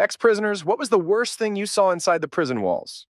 Ex-prisoners, what was the worst thing you saw inside the prison walls?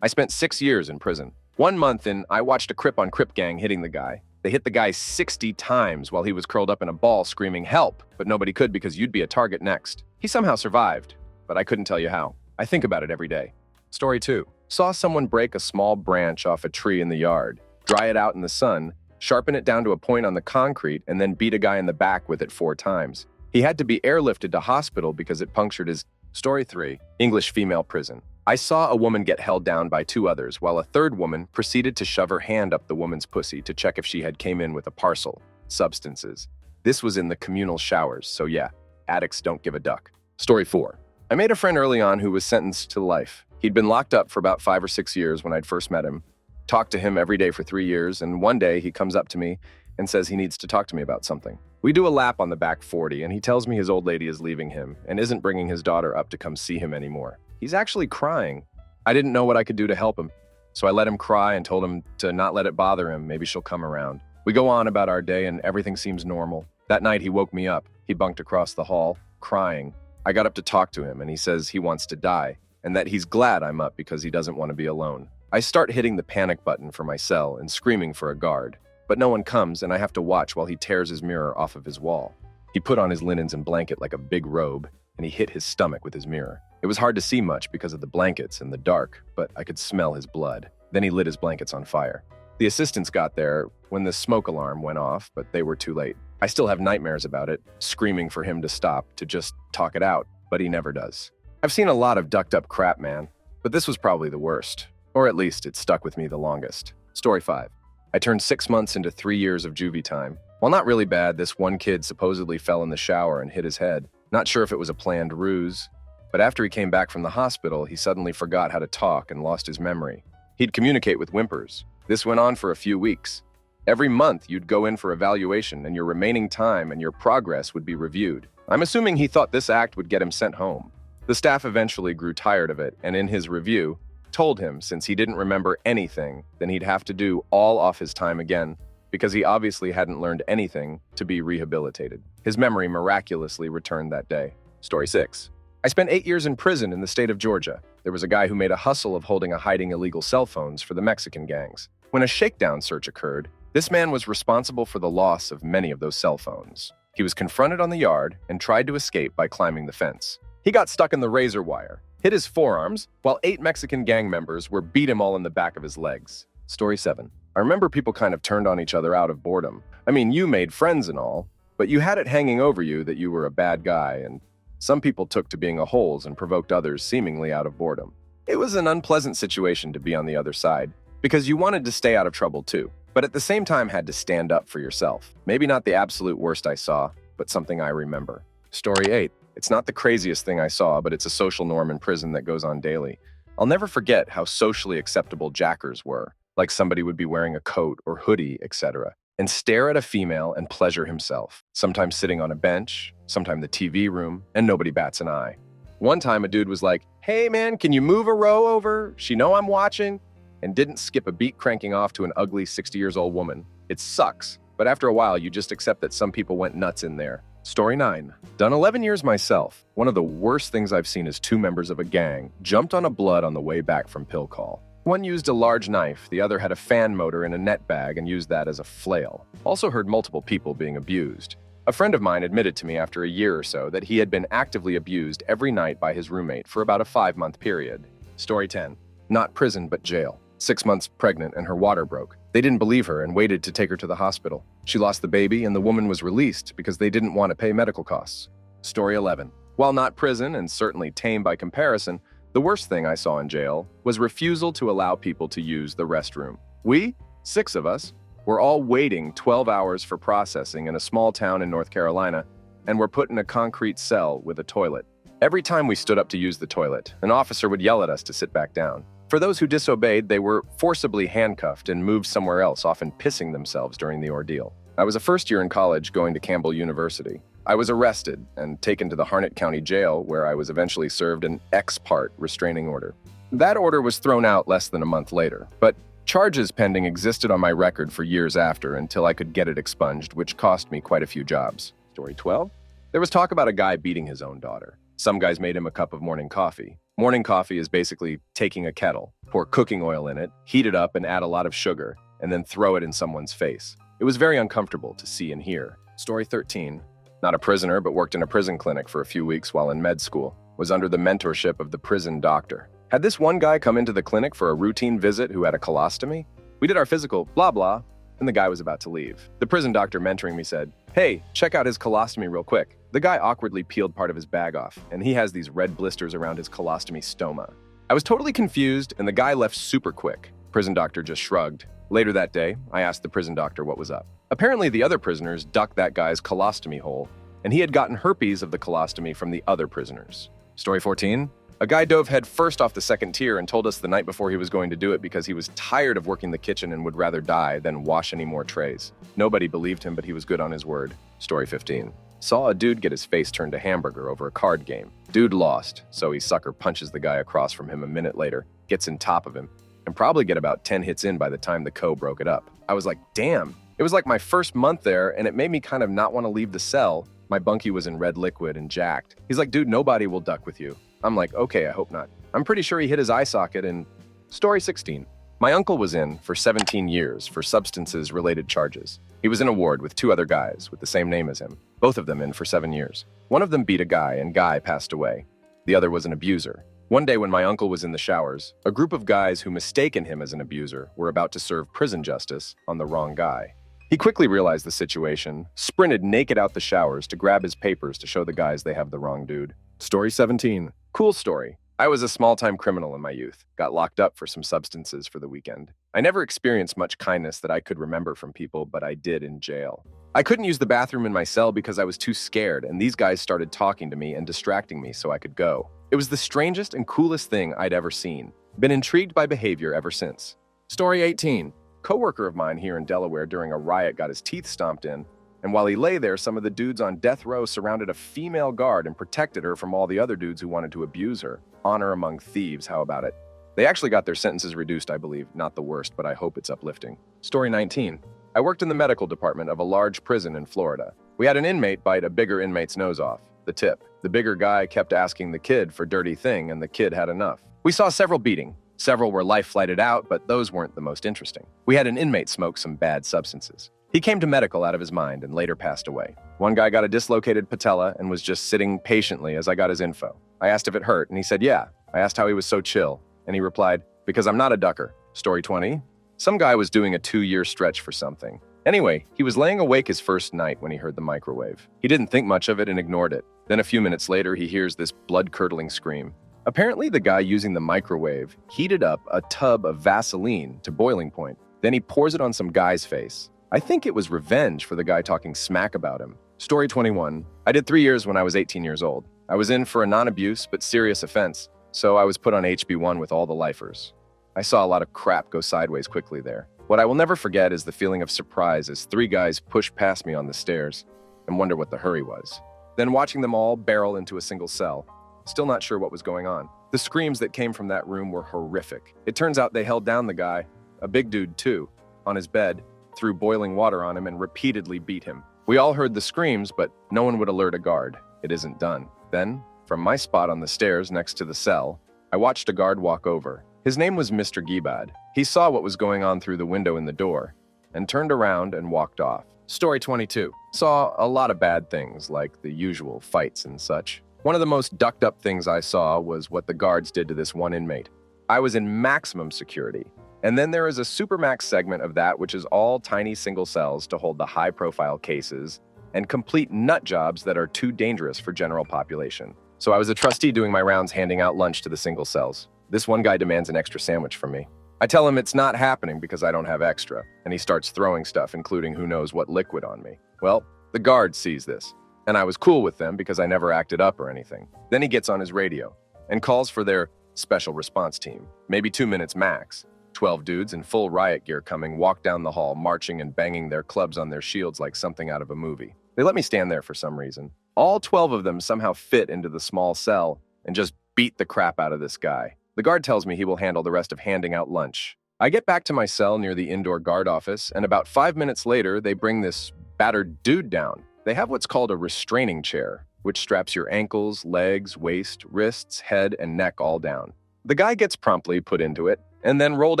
I spent 6 years in prison. 1 month in, I watched a Crip-on-Crip gang hitting the guy. They hit the guy 60 times while he was curled up in a ball screaming, "Help!" But nobody could because you'd be a target next. He somehow survived, but I couldn't tell you how. I think about it every day. Story 2. Saw someone break a small branch off a tree in the yard, dry it out in the sun, sharpen it down to a point on the concrete, and then beat a guy in the back with it 4 times. He had to be airlifted to hospital because it punctured his... Story 3. English female prison. I saw a woman get held down by 2 others while a third woman proceeded to shove her hand up the woman's pussy to check if she had came in with a parcel. Substances. This was in the communal showers, so yeah, addicts don't give a duck. Story 4. I made a friend early on who was sentenced to life. He'd been locked up for about 5 or 6 years when I'd first met him. Talked to him every day for 3 years, and one day he comes up to me and says he needs to talk to me about something. We do a lap on the back 40, and he tells me his old lady is leaving him and isn't bringing his daughter up to come see him anymore. He's actually crying. I didn't know what I could do to help him, so I let him cry and told him to not let it bother him. Maybe she'll come around. We go on about our day, and everything seems normal. That night, he woke me up. He bunked across the hall, crying. I got up to talk to him, and he says he wants to die, and that he's glad I'm up because he doesn't want to be alone. I start hitting the panic button for my cell and screaming for a guard. But no one comes, and I have to watch while he tears his mirror off of his wall. He put on his linens and blanket like a big robe, and he hit his stomach with his mirror. It was hard to see much because of the blankets and the dark, but I could smell his blood. Then he lit his blankets on fire. The assistants got there when the smoke alarm went off, but they were too late. I still have nightmares about it, screaming for him to stop, to just talk it out, but he never does. I've seen a lot of ducked up crap, man, but this was probably the worst. Or at least it stuck with me the longest. Story 5. I turned 6 months into 3 years of juvie time. While not really bad, this one kid supposedly fell in the shower and hit his head. Not sure if it was a planned ruse, but after he came back from the hospital, he suddenly forgot how to talk and lost his memory. He'd communicate with whimpers. This went on for a few weeks. Every month, you'd go in for evaluation, and your remaining time and your progress would be reviewed. I'm assuming he thought this act would get him sent home. The staff eventually grew tired of it, and in his review, told him since he didn't remember anything, then he'd have to do all off his time again, because he obviously hadn't learned anything to be rehabilitated. His memory miraculously returned that day. Story 6. I spent 8 years in prison in the state of Georgia. There was a guy who made a hustle of hiding illegal cell phones for the Mexican gangs. When a shakedown search occurred, this man was responsible for the loss of many of those cell phones. He was confronted on the yard and tried to escape by climbing the fence. He got stuck in the razor wire, hit his forearms, while 8 Mexican gang members beat him all in the back of his legs. Story 7. I remember people kind of turned on each other out of boredom. I mean, you made friends and all, but you had it hanging over you that you were a bad guy, and some people took to being a holes and provoked others seemingly out of boredom. It was an unpleasant situation to be on the other side, because you wanted to stay out of trouble too, but at the same time had to stand up for yourself. Maybe not the absolute worst I saw, but something I remember. Story 8. It's not the craziest thing I saw, but it's a social norm in prison that goes on daily. I'll never forget how socially acceptable jackers were, like somebody would be wearing a coat or hoodie, etc., and stare at a female and pleasure himself, sometimes sitting on a bench, sometimes the TV room, and nobody bats an eye. One time a dude was like, "Hey man, can you move a row over? She know I'm watching," and didn't skip a beat cranking off to an ugly 60-year-old woman. It sucks, but after a while you just accept that some people went nuts in there. Story 9. Done 11 years myself. One of the worst things I've seen is 2 members of a gang jumped on a blood on the way back from pill call. One used a large knife, the other had a fan motor in a net bag and used that as a flail. Also heard multiple people being abused. A friend of mine admitted to me after a year or so that he had been actively abused every night by his roommate for about a 5-month period. Story 10. Not prison, but jail. 6 months pregnant and her water broke. They didn't believe her and waited to take her to the hospital. She lost the baby and the woman was released because they didn't want to pay medical costs. Story 11. While not prison and certainly tame by comparison, the worst thing I saw in jail was refusal to allow people to use the restroom. We, 6 of us, were all waiting 12 hours for processing in a small town in North Carolina and were put in a concrete cell with a toilet. Every time we stood up to use the toilet, an officer would yell at us to sit back down. For those who disobeyed, they were forcibly handcuffed and moved somewhere else, often pissing themselves during the ordeal. I was a first year in college going to Campbell University. I was arrested and taken to the Harnett County Jail, where I was eventually served an ex parte restraining order. That order was thrown out less than a month later, but charges pending existed on my record for years after until I could get it expunged, which cost me quite a few jobs. Story 12. There was talk about a guy beating his own daughter. Some guys made him a cup of morning coffee. Morning coffee is basically taking a kettle, pour cooking oil in it, heat it up and add a lot of sugar, and then throw it in someone's face. It was very uncomfortable to see and hear. Story 13. Not a prisoner, but worked in a prison clinic for a few weeks while in med school. Was under the mentorship of the prison doctor. Had this one guy come into the clinic for a routine visit who had a colostomy? We did our physical, blah blah, and the guy was about to leave. The prison doctor mentoring me said, "Hey, check out his colostomy real quick." The guy awkwardly peeled part of his bag off, and he has these red blisters around his colostomy stoma. I was totally confused, and the guy left super quick. Prison doctor just shrugged. Later that day, I asked the prison doctor what was up. Apparently, the other prisoners ducked that guy's colostomy hole, and he had gotten herpes of the colostomy from the other prisoners. Story 14. A guy dove head first off the second tier and told us the night before he was going to do it because he was tired of working the kitchen and would rather die than wash any more trays. Nobody believed him, but he was good on his word. Story 15. Saw a dude get his face turned to hamburger over a card game. Dude lost, so he sucker punches the guy across from him a minute later, gets in top of him, and probably get about 10 hits in by the time the co broke it up. I was like, damn. It was like my first month there, and it made me kind of not want to leave the cell. My bunkie was in red liquid and jacked. He's like, dude, nobody will duck with you. I'm like, okay, I hope not. I'm pretty sure he hit his eye socket in Story 16. My uncle was in for 17 years for substances-related charges. He was in a ward with two other guys with the same name as him, both of them in for 7 years. One of them beat a guy, and guy passed away. The other was an abuser. One day when my uncle was in the showers, a group of guys who mistaken him as an abuser were about to serve prison justice on the wrong guy. He quickly realized the situation, sprinted naked out the showers to grab his papers to show the guys they have the wrong dude. Story 17. Cool story. I was a small-time criminal in my youth, got locked up for some substances for the weekend. I never experienced much kindness that I could remember from people, but I did in jail. I couldn't use the bathroom in my cell because I was too scared, and these guys started talking to me and distracting me so I could go. It was the strangest and coolest thing I'd ever seen. Been intrigued by behavior ever since. Story 18. Coworker of mine here in Delaware during a riot got his teeth stomped in, and while he lay there, some of the dudes on death row surrounded a female guard and protected her from all the other dudes who wanted to abuse her. Honor among thieves, how about it? They actually got their sentences reduced, I believe. Not the worst, but I hope it's uplifting. Story 19. I worked in the medical department of a large prison in Florida. We had an inmate bite a bigger inmate's nose off. The tip. The bigger guy kept asking the kid for dirty thing, and the kid had enough. We saw several beating. Several were life-flighted out, but those weren't the most interesting. We had an inmate smoke some bad substances. He came to medical out of his mind and later passed away. One guy got a dislocated patella and was just sitting patiently as I got his info. I asked if it hurt, and he said, yeah. I asked how he was so chill, and he replied, because I'm not a ducker. Story 20. Some guy was doing a 2-year stretch for something. Anyway, he was laying awake his first night when he heard the microwave. He didn't think much of it and ignored it. Then a few minutes later, he hears this blood-curdling scream. Apparently, the guy using the microwave heated up a tub of Vaseline to boiling point. Then he pours it on some guy's face. I think it was revenge for the guy talking smack about him. Story 21. I did 3 years when I was 18 years old. I was in for a non-abuse but serious offense, so I was put on HB1 with all the lifers. I saw a lot of crap go sideways quickly there. What I will never forget is the feeling of surprise as 3 guys pushed past me on the stairs and wonder what the hurry was. Then watching them all barrel into a single cell. Still not sure what was going on. The screams that came from that room were horrific. It turns out they held down the guy, a big dude too, on his bed, threw boiling water on him and repeatedly beat him. We all heard the screams, but no one would alert a guard. It isn't done. Then, from my spot on the stairs next to the cell, I watched a guard walk over. His name was Mr. Gibad. He saw what was going on through the window in the door and turned around and walked off. Story 22. Saw a lot of bad things, like the usual fights and such. One of the most ducked up things I saw was what the guards did to this one inmate. I was in maximum security. And then there is a supermax segment of that which is all tiny single cells to hold the high-profile cases and complete nut jobs that are too dangerous for general population. So I was a trustee doing my rounds handing out lunch to the single cells. This one guy demands an extra sandwich from me. I tell him it's not happening because I don't have extra, and he starts throwing stuff, including who knows what liquid on me. Well, the guard sees this, and I was cool with them because I never acted up or anything. Then he gets on his radio and calls for their special response team, maybe 2 minutes max. 12 dudes in full riot gear coming walk down the hall, marching and banging their clubs on their shields like something out of a movie. They let me stand there for some reason. All 12 of them somehow fit into the small cell and just beat the crap out of this guy. The guard tells me he will handle the rest of handing out lunch. I get back to my cell near the indoor guard office, and about 5 minutes later, they bring this battered dude down. They have what's called a restraining chair, which straps your ankles, legs, waist, wrists, head, and neck all down. The guy gets promptly put into it, and then rolled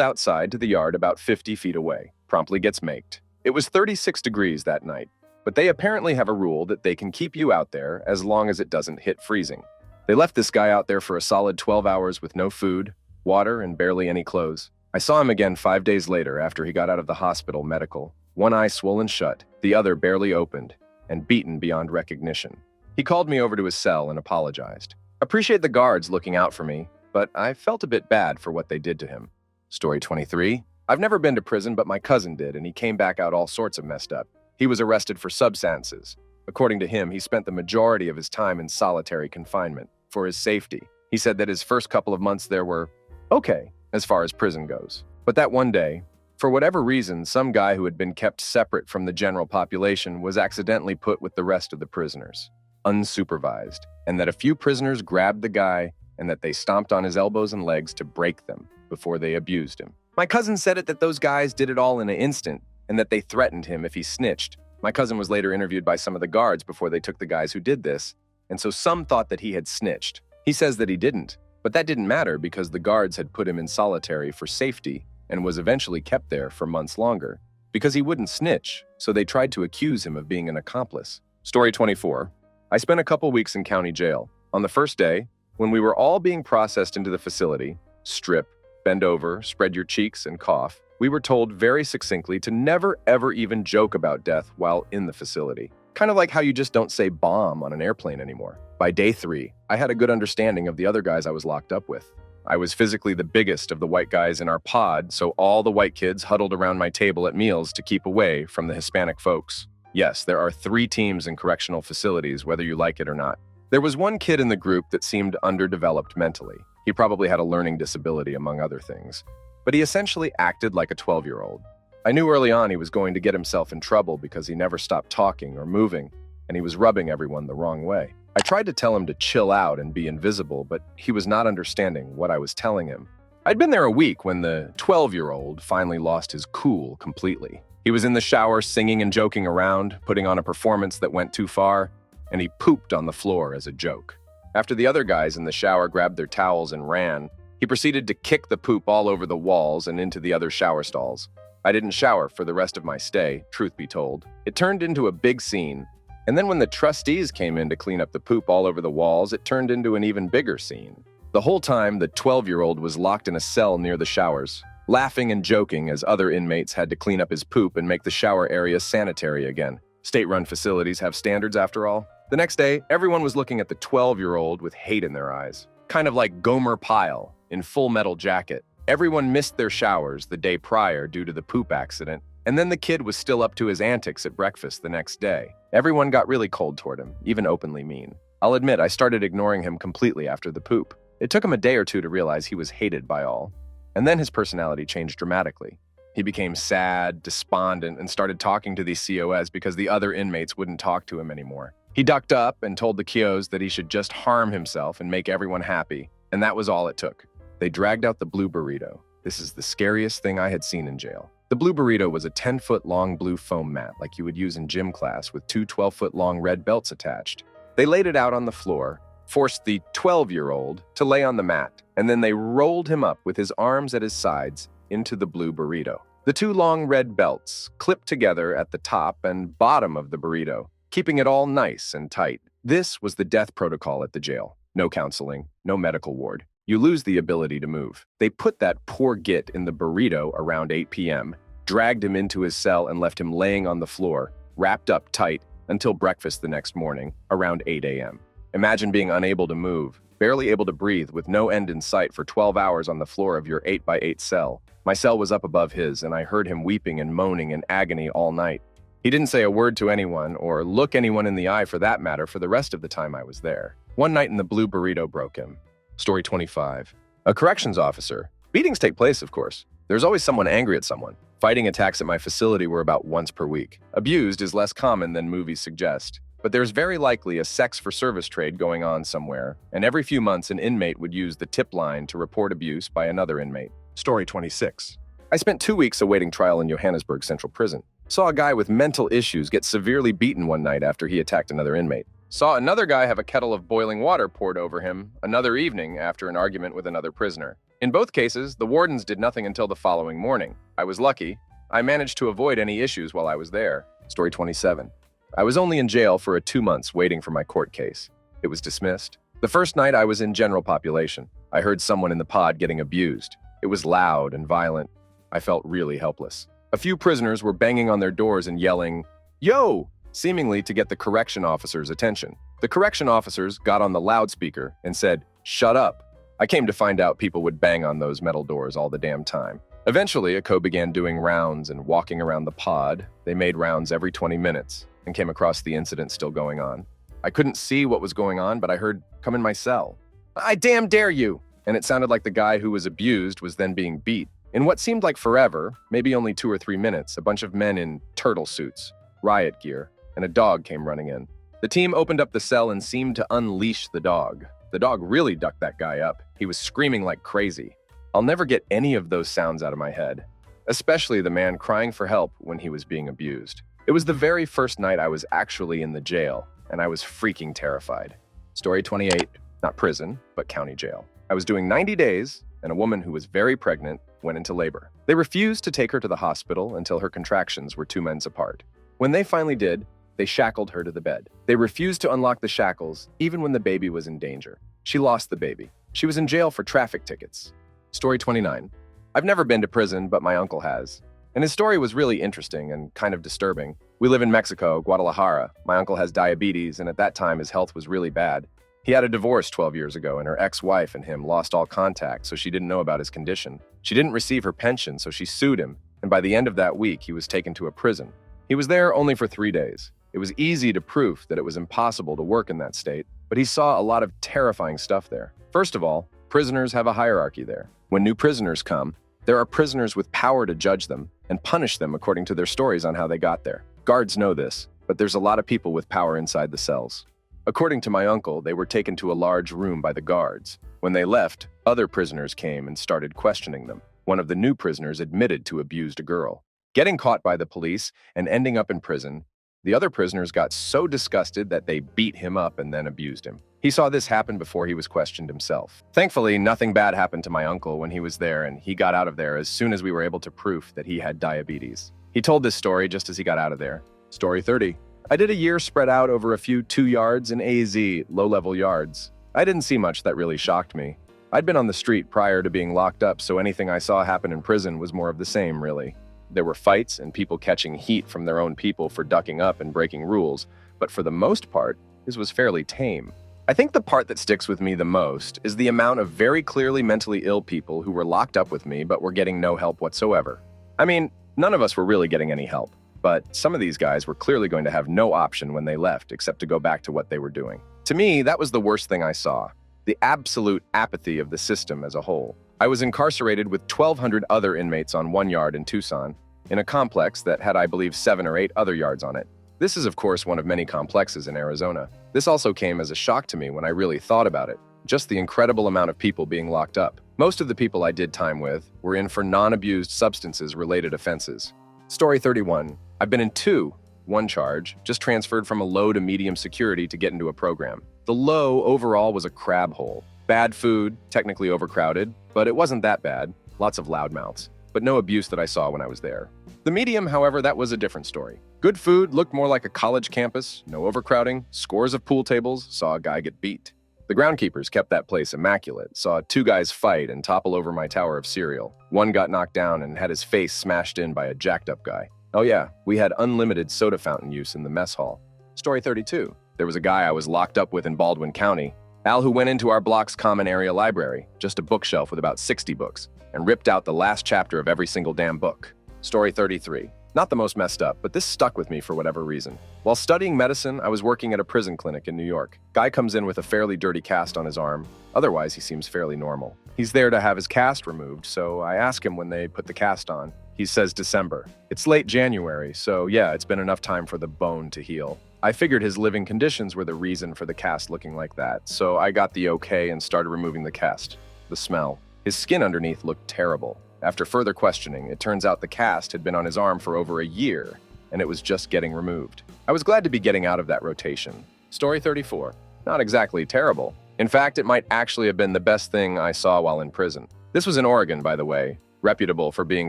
outside to the yard about 50 feet away. Promptly gets maked. It was 36 degrees that night, but they apparently have a rule that they can keep you out there as long as it doesn't hit freezing. They left this guy out there for a solid 12 hours with no food, water, and barely any clothes. I saw him again 5 days later after he got out of the hospital medical, one eye swollen shut, the other barely opened, and beaten beyond recognition. He called me over to his cell and apologized. Appreciate the guards looking out for me, but I felt a bit bad for what they did to him. Story 23. I've never been to prison, but my cousin did, and he came back out all sorts of messed up. He was arrested for substances. According to him, he spent the majority of his time in solitary confinement for his safety. He said that his first couple of months there were okay, as far as prison goes. But that one day, for whatever reason, some guy who had been kept separate from the general population was accidentally put with the rest of the prisoners, unsupervised, and that a few prisoners grabbed the guy and that they stomped on his elbows and legs to break them before they abused him. My cousin said that those guys did it all in an instant and that they threatened him if he snitched. My cousin was later interviewed by some of the guards before they took the guys who did this, and so some thought that he had snitched. He says that he didn't, but that didn't matter because the guards had put him in solitary for safety and was eventually kept there for months longer because he wouldn't snitch, so they tried to accuse him of being an accomplice. Story 24. I spent a couple weeks in county jail. On the first day, when we were all being processed into the facility, strip, bend over, spread your cheeks, and cough, we were told very succinctly to never ever even joke about death while in the facility. Kind of like how you just don't say bomb on an airplane anymore. By day 3, I had a good understanding of the other guys I was locked up with. I was physically the biggest of the white guys in our pod, so all the white kids huddled around my table at meals to keep away from the Hispanic folks. Yes, there are 3 teams in correctional facilities, whether you like it or not. There was one kid in the group that seemed underdeveloped mentally. He probably had a learning disability, among other things. But he essentially acted like a 12-year-old. I knew early on he was going to get himself in trouble because he never stopped talking or moving, and he was rubbing everyone the wrong way. I tried to tell him to chill out and be invisible, but he was not understanding what I was telling him. I'd been there a week when the 12-year-old finally lost his cool completely. He was in the shower singing and joking around, putting on a performance that went too far, and he pooped on the floor as a joke. After the other guys in the shower grabbed their towels and ran, he proceeded to kick the poop all over the walls and into the other shower stalls. I didn't shower for the rest of my stay, truth be told. It turned into a big scene, and then when the trustees came in to clean up the poop all over the walls, it turned into an even bigger scene. The whole time, the 12-year-old was locked in a cell near the showers, laughing and joking as other inmates had to clean up his poop and make the shower area sanitary again. State-run facilities have standards after all. The next day, everyone was looking at the 12-year-old with hate in their eyes, kind of like Gomer Pyle in Full Metal Jacket. Everyone missed their showers the day prior due to the poop accident, and then the kid was still up to his antics at breakfast the next day. Everyone got really cold toward him, even openly mean. I'll admit I started ignoring him completely after the poop. It took him a day or two to realize he was hated by all, and then his personality changed dramatically. He became sad, despondent, and started talking to these COS because the other inmates wouldn't talk to him anymore. He ducked up and told the KOs that he should just harm himself and make everyone happy, and that was all it took. They dragged out the blue burrito. This is the scariest thing I had seen in jail. The blue burrito was a 10-foot-long blue foam mat like you would use in gym class with 2 12-foot-long red belts attached. They laid it out on the floor, forced the 12-year-old to lay on the mat, and then they rolled him up with his arms at his sides into the blue burrito. The 2 long red belts clipped together at the top and bottom of the burrito, keeping it all nice and tight. This was the death protocol at the jail. No counseling, no medical ward. You lose the ability to move. They put that poor git in the burrito around 8 p.m., dragged him into his cell and left him laying on the floor, wrapped up tight, until breakfast the next morning, around 8 a.m. Imagine being unable to move, barely able to breathe, with no end in sight for 12 hours on the floor of your 8x8 cell. My cell was up above his, and I heard him weeping and moaning in agony all night. He didn't say a word to anyone, or look anyone in the eye for that matter, for the rest of the time I was there. One night in the blue burrito broke him. Story 25. A corrections officer. Beatings take place, of course. There's always someone angry at someone. Fighting attacks at my facility were about once per week. Abused is less common than movies suggest, but there's very likely a sex-for-service trade going on somewhere, and every few months an inmate would use the tip line to report abuse by another inmate. Story 26. I spent 2 weeks awaiting trial in Johannesburg Central Prison. Saw a guy with mental issues get severely beaten one night after he attacked another inmate. Saw another guy have a kettle of boiling water poured over him another evening after an argument with another prisoner. In both cases, the wardens did nothing until the following morning. I was lucky. I managed to avoid any issues while I was there. Story 27. I was only in jail for 2 months waiting for my court case. It was dismissed. The first night I was in general population. I heard someone in the pod getting abused. It was loud and violent. I felt really helpless. A few prisoners were banging on their doors and yelling, "Yo!" seemingly to get the correction officer's attention. The correction officers got on the loudspeaker and said, "Shut up." I came to find out people would bang on those metal doors all the damn time. Eventually, a co began doing rounds and walking around the pod. They made rounds every 20 minutes and came across the incident still going on. I couldn't see what was going on, but I heard, "Come in my cell." "I damn dare you!" And it sounded like the guy who was abused was then being beat. In what seemed like forever, maybe only 2 or 3 minutes, a bunch of men in turtle suits, riot gear, and a dog came running in. The team opened up the cell and seemed to unleash the dog. The dog really ducked that guy up. He was screaming like crazy. I'll never get any of those sounds out of my head, especially the man crying for help when he was being abused. It was the very first night I was actually in the jail, and I was freaking terrified. Story 28, not prison, but county jail. I was doing 90 days, and a woman who was very pregnant went into labor. They refused to take her to the hospital until her contractions were 2 months apart. When they finally did, they shackled her to the bed. They refused to unlock the shackles, even when the baby was in danger. She lost the baby. She was in jail for traffic tickets. Story 29. I've never been to prison, but my uncle has. And his story was really interesting and kind of disturbing. We live in Mexico, Guadalajara. My uncle has diabetes, and at that time his health was really bad. He had a divorce 12 years ago, and her ex-wife and him lost all contact, so she didn't know about his condition. She didn't receive her pension, so she sued him, and by the end of that week, he was taken to a prison. He was there only for 3 days. It was easy to prove that it was impossible to work in that state, but he saw a lot of terrifying stuff there. First of all, prisoners have a hierarchy there. When new prisoners come, there are prisoners with power to judge them and punish them according to their stories on how they got there. Guards know this, but there's a lot of people with power inside the cells. According to my uncle, they were taken to a large room by the guards. When they left, other prisoners came and started questioning them. One of the new prisoners admitted to abused a girl. Getting caught by the police and ending up in prison, the other prisoners got so disgusted that they beat him up and then abused him. He saw this happen before he was questioned himself. Thankfully, nothing bad happened to my uncle when he was there, and he got out of there as soon as we were able to prove that he had diabetes. He told this story just as he got out of there. Story 30. I did a year spread out over a few 2 yards in AZ, low-level yards. I didn't see much that really shocked me. I'd been on the street prior to being locked up, so anything I saw happen in prison was more of the same, really. There were fights and people catching heat from their own people for ducking up and breaking rules, but for the most part, this was fairly tame. I think the part that sticks with me the most is the amount of very clearly mentally ill people who were locked up with me but were getting no help whatsoever. I mean, none of us were really getting any help, but some of these guys were clearly going to have no option when they left except to go back to what they were doing. To me, that was the worst thing I saw, the absolute apathy of the system as a whole. I was incarcerated with 1,200 other inmates on 1 yard in Tucson, in a complex that had, I believe, 7 or 8 other yards on it. This is, of course, one of many complexes in Arizona. This also came as a shock to me when I really thought about it, just the incredible amount of people being locked up. Most of the people I did time with were in for non-abused substances-related offenses. Story 31. I've been in 2, 1 charge, just transferred from a low to medium security to get into a program. The low overall was a crab hole. Bad food, technically overcrowded, but it wasn't that bad. Lots of loudmouths, but no abuse that I saw when I was there. The medium, however, that was a different story. Good food, looked more like a college campus, no overcrowding, scores of pool tables, saw a guy get beat. The groundkeepers kept that place immaculate, saw 2 guys fight and topple over my tower of cereal. One got knocked down and had his face smashed in by a jacked-up guy. Oh yeah, we had unlimited soda fountain use in the mess hall. Story 32. There was a guy I was locked up with in Baldwin County, Al, who went into our block's common area library, just a bookshelf with about 60 books, and ripped out the last chapter of every single damn book. Story 33. Not the most messed up, but this stuck with me for whatever reason. While studying medicine, I was working at a prison clinic in New York. Guy comes in with a fairly dirty cast on his arm. Otherwise, he seems fairly normal. He's there to have his cast removed, so I ask him when they put the cast on. He says December. It's late January, so yeah, it's been enough time for the bone to heal. I figured his living conditions were the reason for the cast looking like that, so I got the okay and started removing the cast. The smell. His skin underneath looked terrible. After further questioning, it turns out the cast had been on his arm for over a year, and it was just getting removed. I was glad to be getting out of that rotation. Story 34. Not exactly terrible. In fact, it might actually have been the best thing I saw while in prison. This was in Oregon, by the way, reputable for being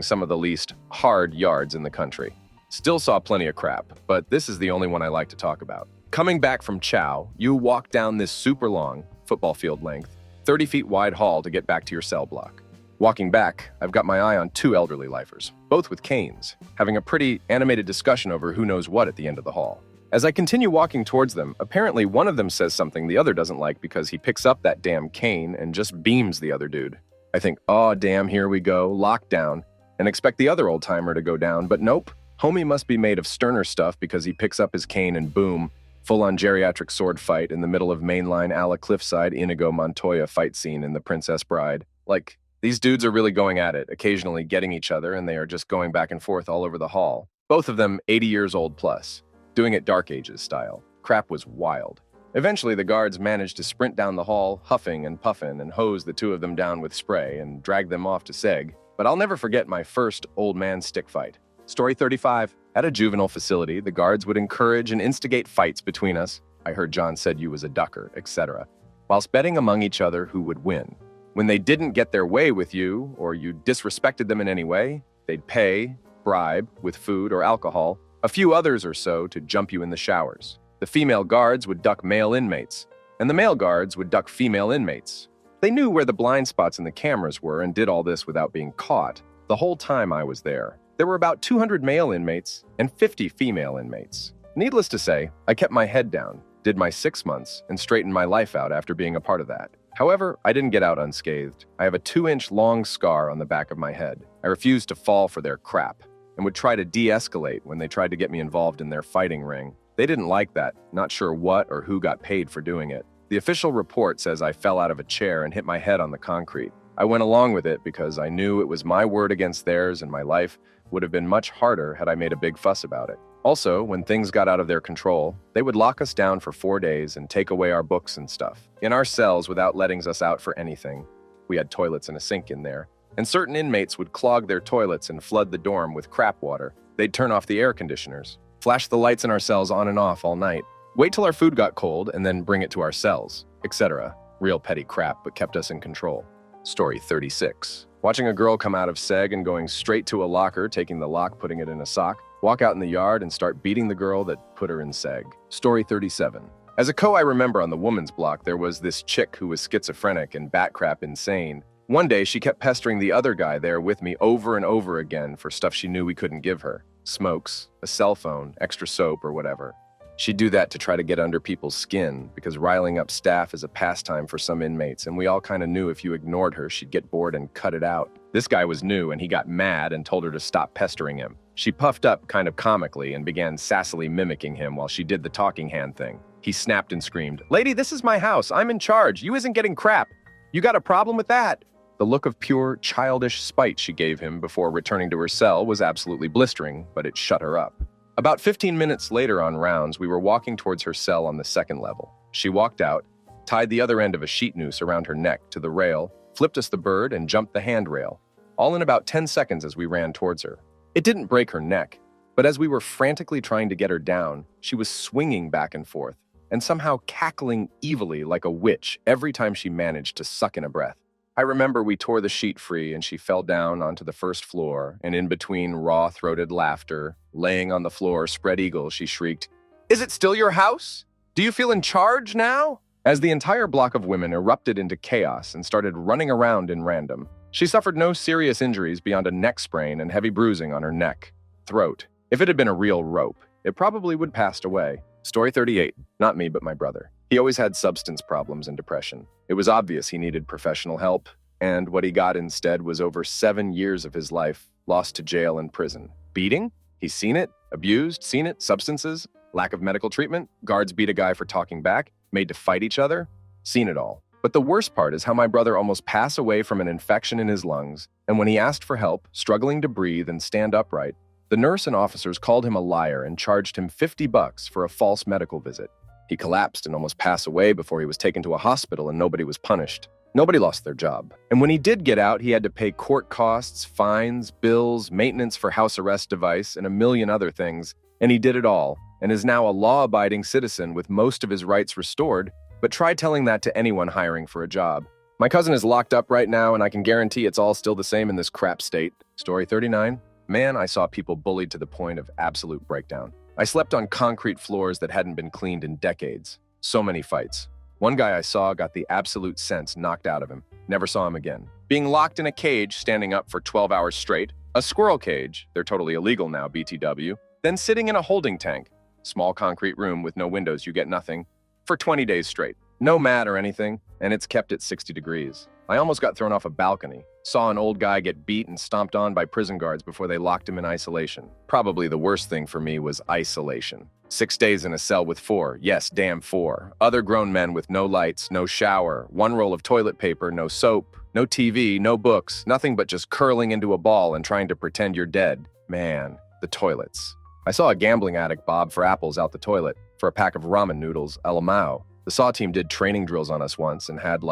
some of the least hard yards in the country. Still saw plenty of crap, but this is the only one I like to talk about. Coming back from chow, you walk down this super long, football field length, 30 feet wide hall to get back to your cell block. Walking back, I've got my eye on two elderly lifers, both with canes, having a pretty animated discussion over who knows what at the end of the hall. As I continue walking towards them, apparently one of them says something the other doesn't like because he picks up that damn cane and just beams the other dude. I think, oh damn, here we go, lockdown, and expect the other old-timer to go down, but nope. Homie must be made of sterner stuff because he picks up his cane and boom, full-on geriatric sword fight in the middle of mainline a la Cliffside Inigo Montoya fight scene in The Princess Bride. Like, these dudes are really going at it, occasionally getting each other, and they are just going back and forth all over the hall. Both of them 80 years old plus, doing it Dark Ages style. Crap was wild. Eventually, the guards managed to sprint down the hall, huffing and puffing, and hose the two of them down with spray and drag them off to seg. But I'll never forget my first old man stick fight. Story 35. At a juvenile facility, the guards would encourage and instigate fights between us. I heard John said you was a ducker, etc. Whilst betting among each other who would win. When they didn't get their way with you, or you disrespected them in any way, they'd pay, bribe, with food or alcohol, a few others or so to jump you in the showers. The female guards would duck male inmates, and the male guards would duck female inmates. They knew where the blind spots in the cameras were and did all this without being caught. The whole time I was there. There were about 200 male inmates and 50 female inmates. Needless to say, I kept my head down, did my 6 months, and straightened my life out after being a part of that. However, I didn't get out unscathed. I have a 2-inch long scar on the back of my head. I refused to fall for their crap and would try to de-escalate when they tried to get me involved in their fighting ring. They didn't like that, not sure what or who got paid for doing it. The official report says I fell out of a chair and hit my head on the concrete. I went along with it because I knew it was my word against theirs and my life would have been much harder had I made a big fuss about it. Also, when things got out of their control, they would lock us down for 4 days and take away our books and stuff. In our cells without letting us out for anything. We had toilets and a sink in there. And certain inmates would clog their toilets and flood the dorm with crap water. They'd turn off the air conditioners, flash the lights in our cells on and off all night, wait till our food got cold and then bring it to our cells, etc. Real petty crap, but kept us in control. Story 36. Watching a girl come out of seg and going straight to a locker, taking the lock, putting it in a sock, walk out in the yard and start beating the girl that put her in seg. Story 37. As a co I remember on the woman's block, there was this chick who was schizophrenic and bat crap insane. One day, she kept pestering the other guy there with me over and over again for stuff she knew we couldn't give her. Smokes, a cell phone, extra soap, or whatever. She'd do that to try to get under people's skin, because riling up staff is a pastime for some inmates, and we all kind of knew if you ignored her, she'd get bored and cut it out. This guy was new, and he got mad and told her to stop pestering him. She puffed up kind of comically and began sassily mimicking him while she did the talking hand thing. He snapped and screamed, "Lady, this is my house. I'm in charge. You isn't getting crap. You got a problem with that?" The look of pure, childish spite she gave him before returning to her cell was absolutely blistering, but it shut her up. About 15 minutes later on rounds, we were walking towards her cell on the second level. She walked out, tied the other end of a sheet noose around her neck to the rail, flipped us the bird, and jumped the handrail, all in about 10 seconds as we ran towards her. It didn't break her neck, but as we were frantically trying to get her down, she was swinging back and forth, and somehow cackling evilly like a witch every time she managed to suck in a breath. I remember we tore the sheet free and she fell down onto the first floor, and in between raw-throated laughter, laying on the floor spread eagle, she shrieked, "Is it still your house? Do you feel in charge now?" As the entire block of women erupted into chaos and started running around in random, she suffered no serious injuries beyond a neck sprain and heavy bruising on her neck, throat. If it had been a real rope, it probably would have passed away. Story 38. Not me, but my brother. He always had substance problems and depression. It was obvious he needed professional help, and what he got instead was over 7 years of his life lost to jail and prison. Beating? He's seen it, abused, seen it, substances, lack of medical treatment, guards beat a guy for talking back, made to fight each other, seen it all. But the worst part is how my brother almost passed away from an infection in his lungs, and when he asked for help, struggling to breathe and stand upright, the nurse and officers called him a liar and charged him $50 for a false medical visit. He collapsed and almost passed away before he was taken to a hospital, and nobody was punished. Nobody lost their job. And when he did get out, he had to pay court costs, fines, bills, maintenance for house arrest device, and a million other things. And he did it all, and is now a law-abiding citizen with most of his rights restored, but try telling that to anyone hiring for a job. My cousin is locked up right now, and I can guarantee it's all still the same in this crap state. Story 39. Man, I saw people bullied to the point of absolute breakdown. I slept on concrete floors that hadn't been cleaned in decades. So many fights. One guy I saw got the absolute sense knocked out of him. Never saw him again. Being locked in a cage, standing up for 12 hours straight. A squirrel cage, they're totally illegal now, BTW. Then sitting in a holding tank. Small concrete room with no windows, you get nothing. For 20 days straight. No mat or anything, and it's kept at 60 degrees. I almost got thrown off a balcony. Saw an old guy get beat and stomped on by prison guards before they locked him in isolation. Probably the worst thing for me was isolation. 6 days in a cell with 4, yes, damn 4, other grown men with no lights, no shower, 1 roll of toilet paper, no soap, no TV, no books, nothing but just curling into a ball and trying to pretend you're dead. Man, the toilets. I saw a gambling addict bob for apples out the toilet for a pack of ramen noodles, a la Mao. The SAW team did training drills on us once and had,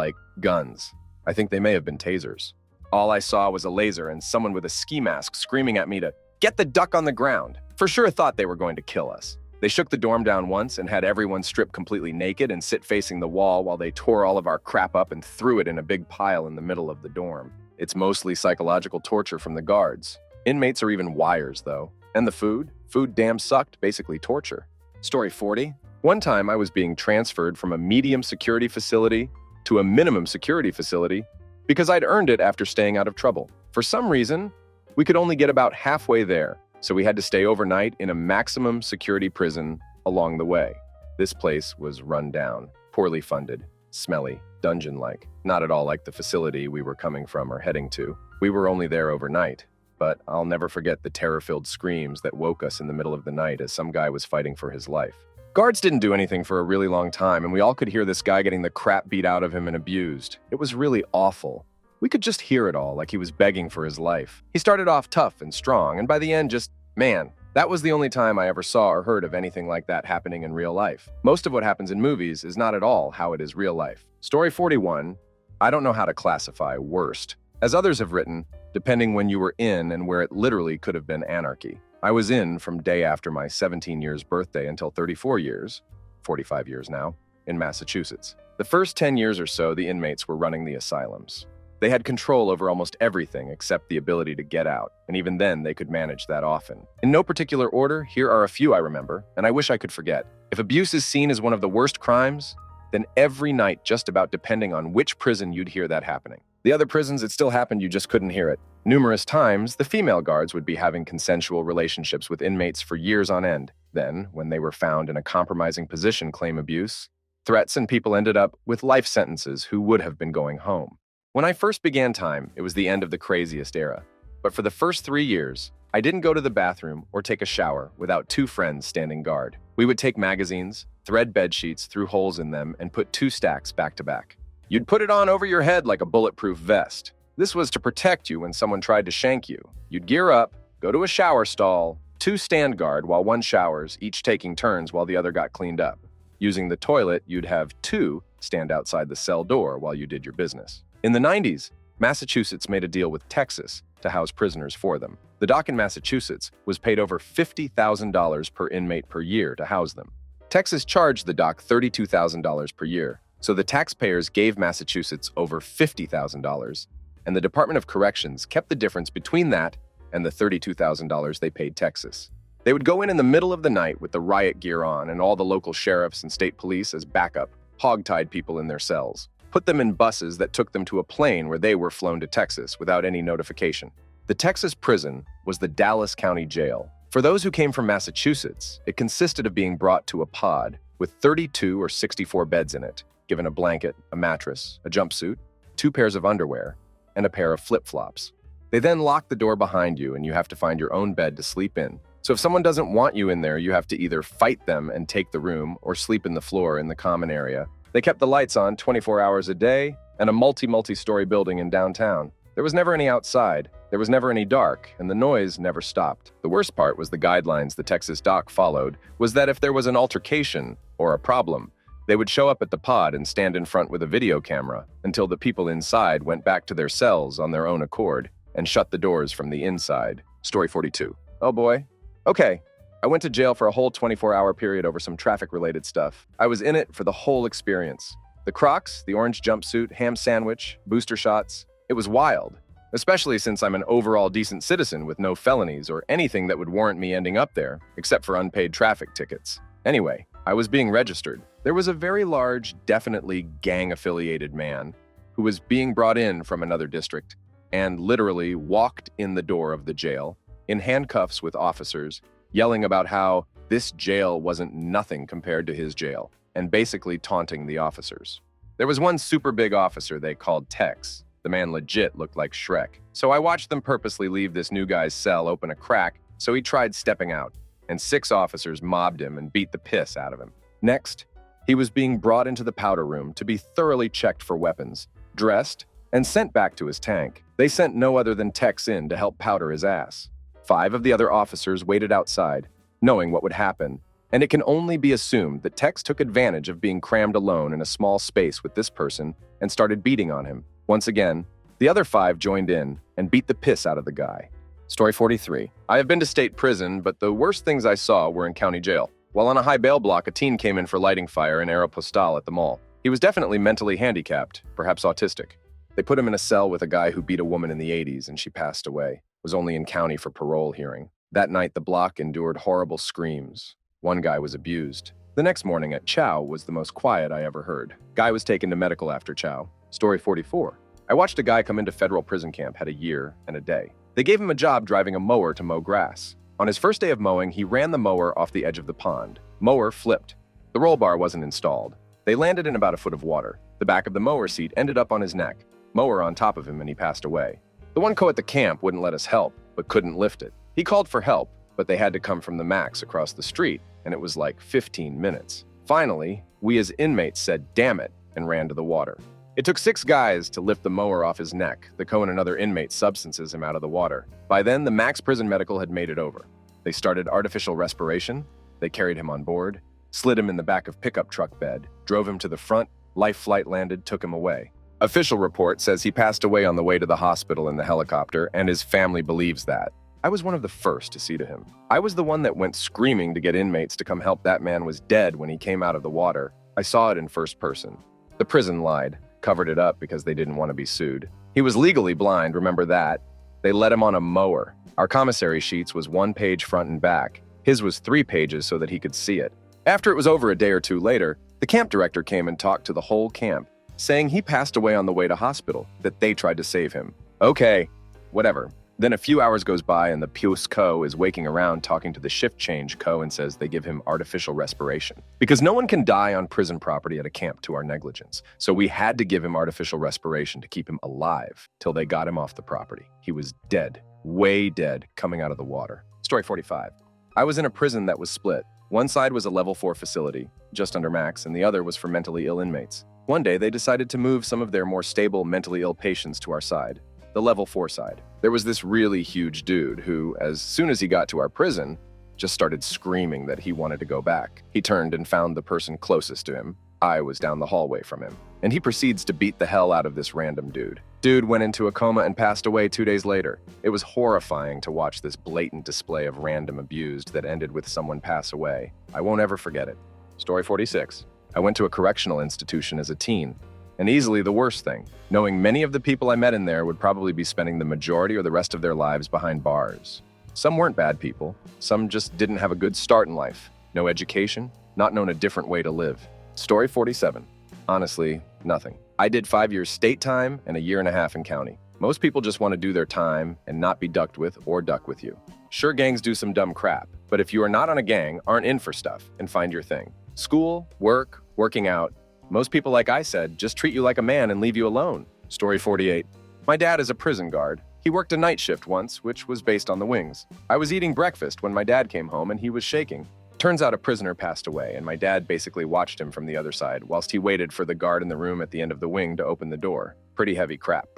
guns. I think they may have been tasers. All I saw was a laser and someone with a ski mask screaming at me to get the duck on the ground. For sure thought they were going to kill us. They shook the dorm down once and had everyone strip completely naked and sit facing the wall while they tore all of our crap up and threw it in a big pile in the middle of the dorm. It's mostly psychological torture from the guards. Inmates are even wires, though. And the food? Food damn sucked, basically torture. Story 40. One time I was being transferred from a medium security facility to a minimum security facility because I'd earned it after staying out of trouble. For some reason, we could only get about halfway there, so we had to stay overnight in a maximum security prison along the way. This place was run down, poorly funded, smelly, dungeon-like. Not at all like the facility we were coming from or heading to. We were only there overnight, but I'll never forget the terror-filled screams that woke us in the middle of the night as some guy was fighting for his life. Guards didn't do anything for a really long time, and we all could hear this guy getting the crap beat out of him and abused. It was really awful. We could just hear it all, like he was begging for his life. He started off tough and strong, and by the end man, that was the only time I ever saw or heard of anything like that happening in real life. Most of what happens in movies is not at all how it is real life. Story 41, I don't know how to classify worst. As others have written, depending when you were in and where it literally could have been anarchy. I was in from day after my 17 years birthday until 34 years, 45 years now, in Massachusetts. The first 10 years or so, the inmates were running the asylums. They had control over almost everything except the ability to get out, and even then they could manage that often. In no particular order, here are a few I remember, and I wish I could forget. If abuse is seen as one of the worst crimes, then every night, just about depending on which prison, you'd hear that happening. The other prisons, it still happened, you just couldn't hear it. Numerous times, the female guards would be having consensual relationships with inmates for years on end. Then, when they were found in a compromising position claim abuse, threats, and people ended up with life sentences who would have been going home. When I first began time, it was the end of the craziest era. But for the first 3 years, I didn't go to the bathroom or take a shower without 2 friends standing guard. We would take magazines, thread bed sheets through holes in them, and put 2 stacks back to back. You'd put it on over your head like a bulletproof vest. This was to protect you when someone tried to shank you. You'd gear up, go to a shower stall, 2 stand guard while 1 showers, each taking turns while the other got cleaned up. Using the toilet, you'd have 2 stand outside the cell door while you did your business. In the 90s, Massachusetts made a deal with Texas to house prisoners for them. The dock in Massachusetts was paid over $50,000 per inmate per year to house them. Texas charged the dock $32,000 per year, so the taxpayers gave Massachusetts over $50,000, and the Department of Corrections kept the difference between that and the $32,000 they paid Texas. They would go in the middle of the night with the riot gear on and all the local sheriffs and state police as backup, hog-tied people in their cells, put them in buses that took them to a plane where they were flown to Texas without any notification. The Texas prison was the Dallas County Jail. For those who came from Massachusetts, it consisted of being brought to a pod with 32 or 64 beds in it, given a blanket, a mattress, a jumpsuit, 2 pairs of underwear, and a pair of flip-flops. They then lock the door behind you and you have to find your own bed to sleep in. So if someone doesn't want you in there, you have to either fight them and take the room or sleep in the floor in the common area. They kept the lights on 24 hours a day and a multi-story building in downtown. There was never any outside, there was never any dark, and the noise never stopped. The worst part was the guidelines the Texas dock followed was that if there was an altercation or a problem, they would show up at the pod and stand in front with a video camera until the people inside went back to their cells on their own accord and shut the doors from the inside. Story 42. Oh boy. Okay, I went to jail for a whole 24-hour period over some traffic-related stuff. I was in it for the whole experience. The Crocs, the orange jumpsuit, ham sandwich, booster shots. It was wild, especially since I'm an overall decent citizen with no felonies or anything that would warrant me ending up there, except for unpaid traffic tickets. Anyway, I was being registered. There was a very large, definitely gang-affiliated man who was being brought in from another district and literally walked in the door of the jail in handcuffs with officers, yelling about how this jail wasn't nothing compared to his jail, and basically taunting the officers. There was one super big officer they called Tex. The man legit looked like Shrek. So I watched them purposely leave this new guy's cell open a crack, so he tried stepping out, and 6 officers mobbed him and beat the piss out of him. Next, he was being brought into the powder room to be thoroughly checked for weapons, dressed, and sent back to his tank. They sent no other than Tex in to help powder his ass. 5 of the other officers waited outside, knowing what would happen, and it can only be assumed that Tex took advantage of being crammed alone in a small space with this person and started beating on him. Once again, the other 5 joined in and beat the piss out of the guy. Story 43. I have been to state prison, but the worst things I saw were in county jail. While on a high bail block, a teen came in for lighting fire in Aeropostale at the mall. He was definitely mentally handicapped, perhaps autistic. They put him in a cell with a guy who beat a woman in the 80s and she passed away. Was only in county for parole hearing. That night, the block endured horrible screams. One guy was abused. The next morning at Chow was the most quiet I ever heard. Guy was taken to medical after Chow. Story 44. I watched a guy come into federal prison camp, had a year and a day. They gave him a job driving a mower to mow grass. On his first day of mowing, he ran the mower off the edge of the pond. Mower flipped. The roll bar wasn't installed. They landed in about a foot of water. The back of the mower seat ended up on his neck. Mower on top of him, and he passed away. The one co at the camp wouldn't let us help, but couldn't lift it. He called for help, but they had to come from the max across the street, and it was like 15 minutes. Finally, we as inmates said, "Damn it," and ran to the water. It took 6 guys to lift the mower off his neck. The co and another inmate substances him out of the water. By then, the max prison medical had made it over. They started artificial respiration. They carried him on board, slid him in the back of pickup truck bed, drove him to the front, life flight landed, took him away. Official report says he passed away on the way to the hospital in the helicopter, and his family believes that. I was one of the first to see to him. I was the one that went screaming to get inmates to come help. That man was dead when he came out of the water. I saw it in first person. The prison lied, covered it up because they didn't want to be sued. He was legally blind, remember that. They let him on a mower. Our commissary sheets was 1 page front and back. His was 3 pages so that he could see it. After it was over a day or 2 later, the camp director came and talked to the whole camp, saying he passed away on the way to hospital, that they tried to save him. Okay, whatever. Then a few hours goes by and the Puce Co is waking around talking to the shift change Co and says they give him artificial respiration. Because no one can die on prison property at a camp to our negligence. So we had to give him artificial respiration to keep him alive till they got him off the property. He was dead, way dead, coming out of the water. Story 45. I was in a prison that was split. One side was a level 4 facility, just under max, and the other was for mentally ill inmates. One day, they decided to move some of their more stable mentally ill patients to our side, the level 4 side. There was this really huge dude who, as soon as he got to our prison, just started screaming that he wanted to go back. He turned and found the person closest to him. I was down the hallway from him. And he proceeds to beat the hell out of this random dude. Dude went into a coma and passed away 2 days later. It was horrifying to watch this blatant display of random abused that ended with someone pass away. I won't ever forget it. Story 46. I went to a correctional institution as a teen, and easily the worst thing, knowing many of the people I met in there would probably be spending the majority or the rest of their lives behind bars. Some weren't bad people, some just didn't have a good start in life, no education, not known a different way to live. Story 47. Honestly, nothing. I did 5 years state time and a year and a half in county. Most people just want to do their time and not be ducked with or duck with you. Sure, gangs do some dumb crap, but if you are not on a gang, aren't in for stuff, and find your thing. School, work, working out. Most people, like I said, just treat you like a man and leave you alone. Story 48. My dad is a prison guard. He worked a night shift once, which was based on the wings. I was eating breakfast when my dad came home and he was shaking. Turns out a prisoner passed away, and my dad basically watched him from the other side whilst he waited for the guard in the room at the end of the wing to open the door. Pretty heavy crap.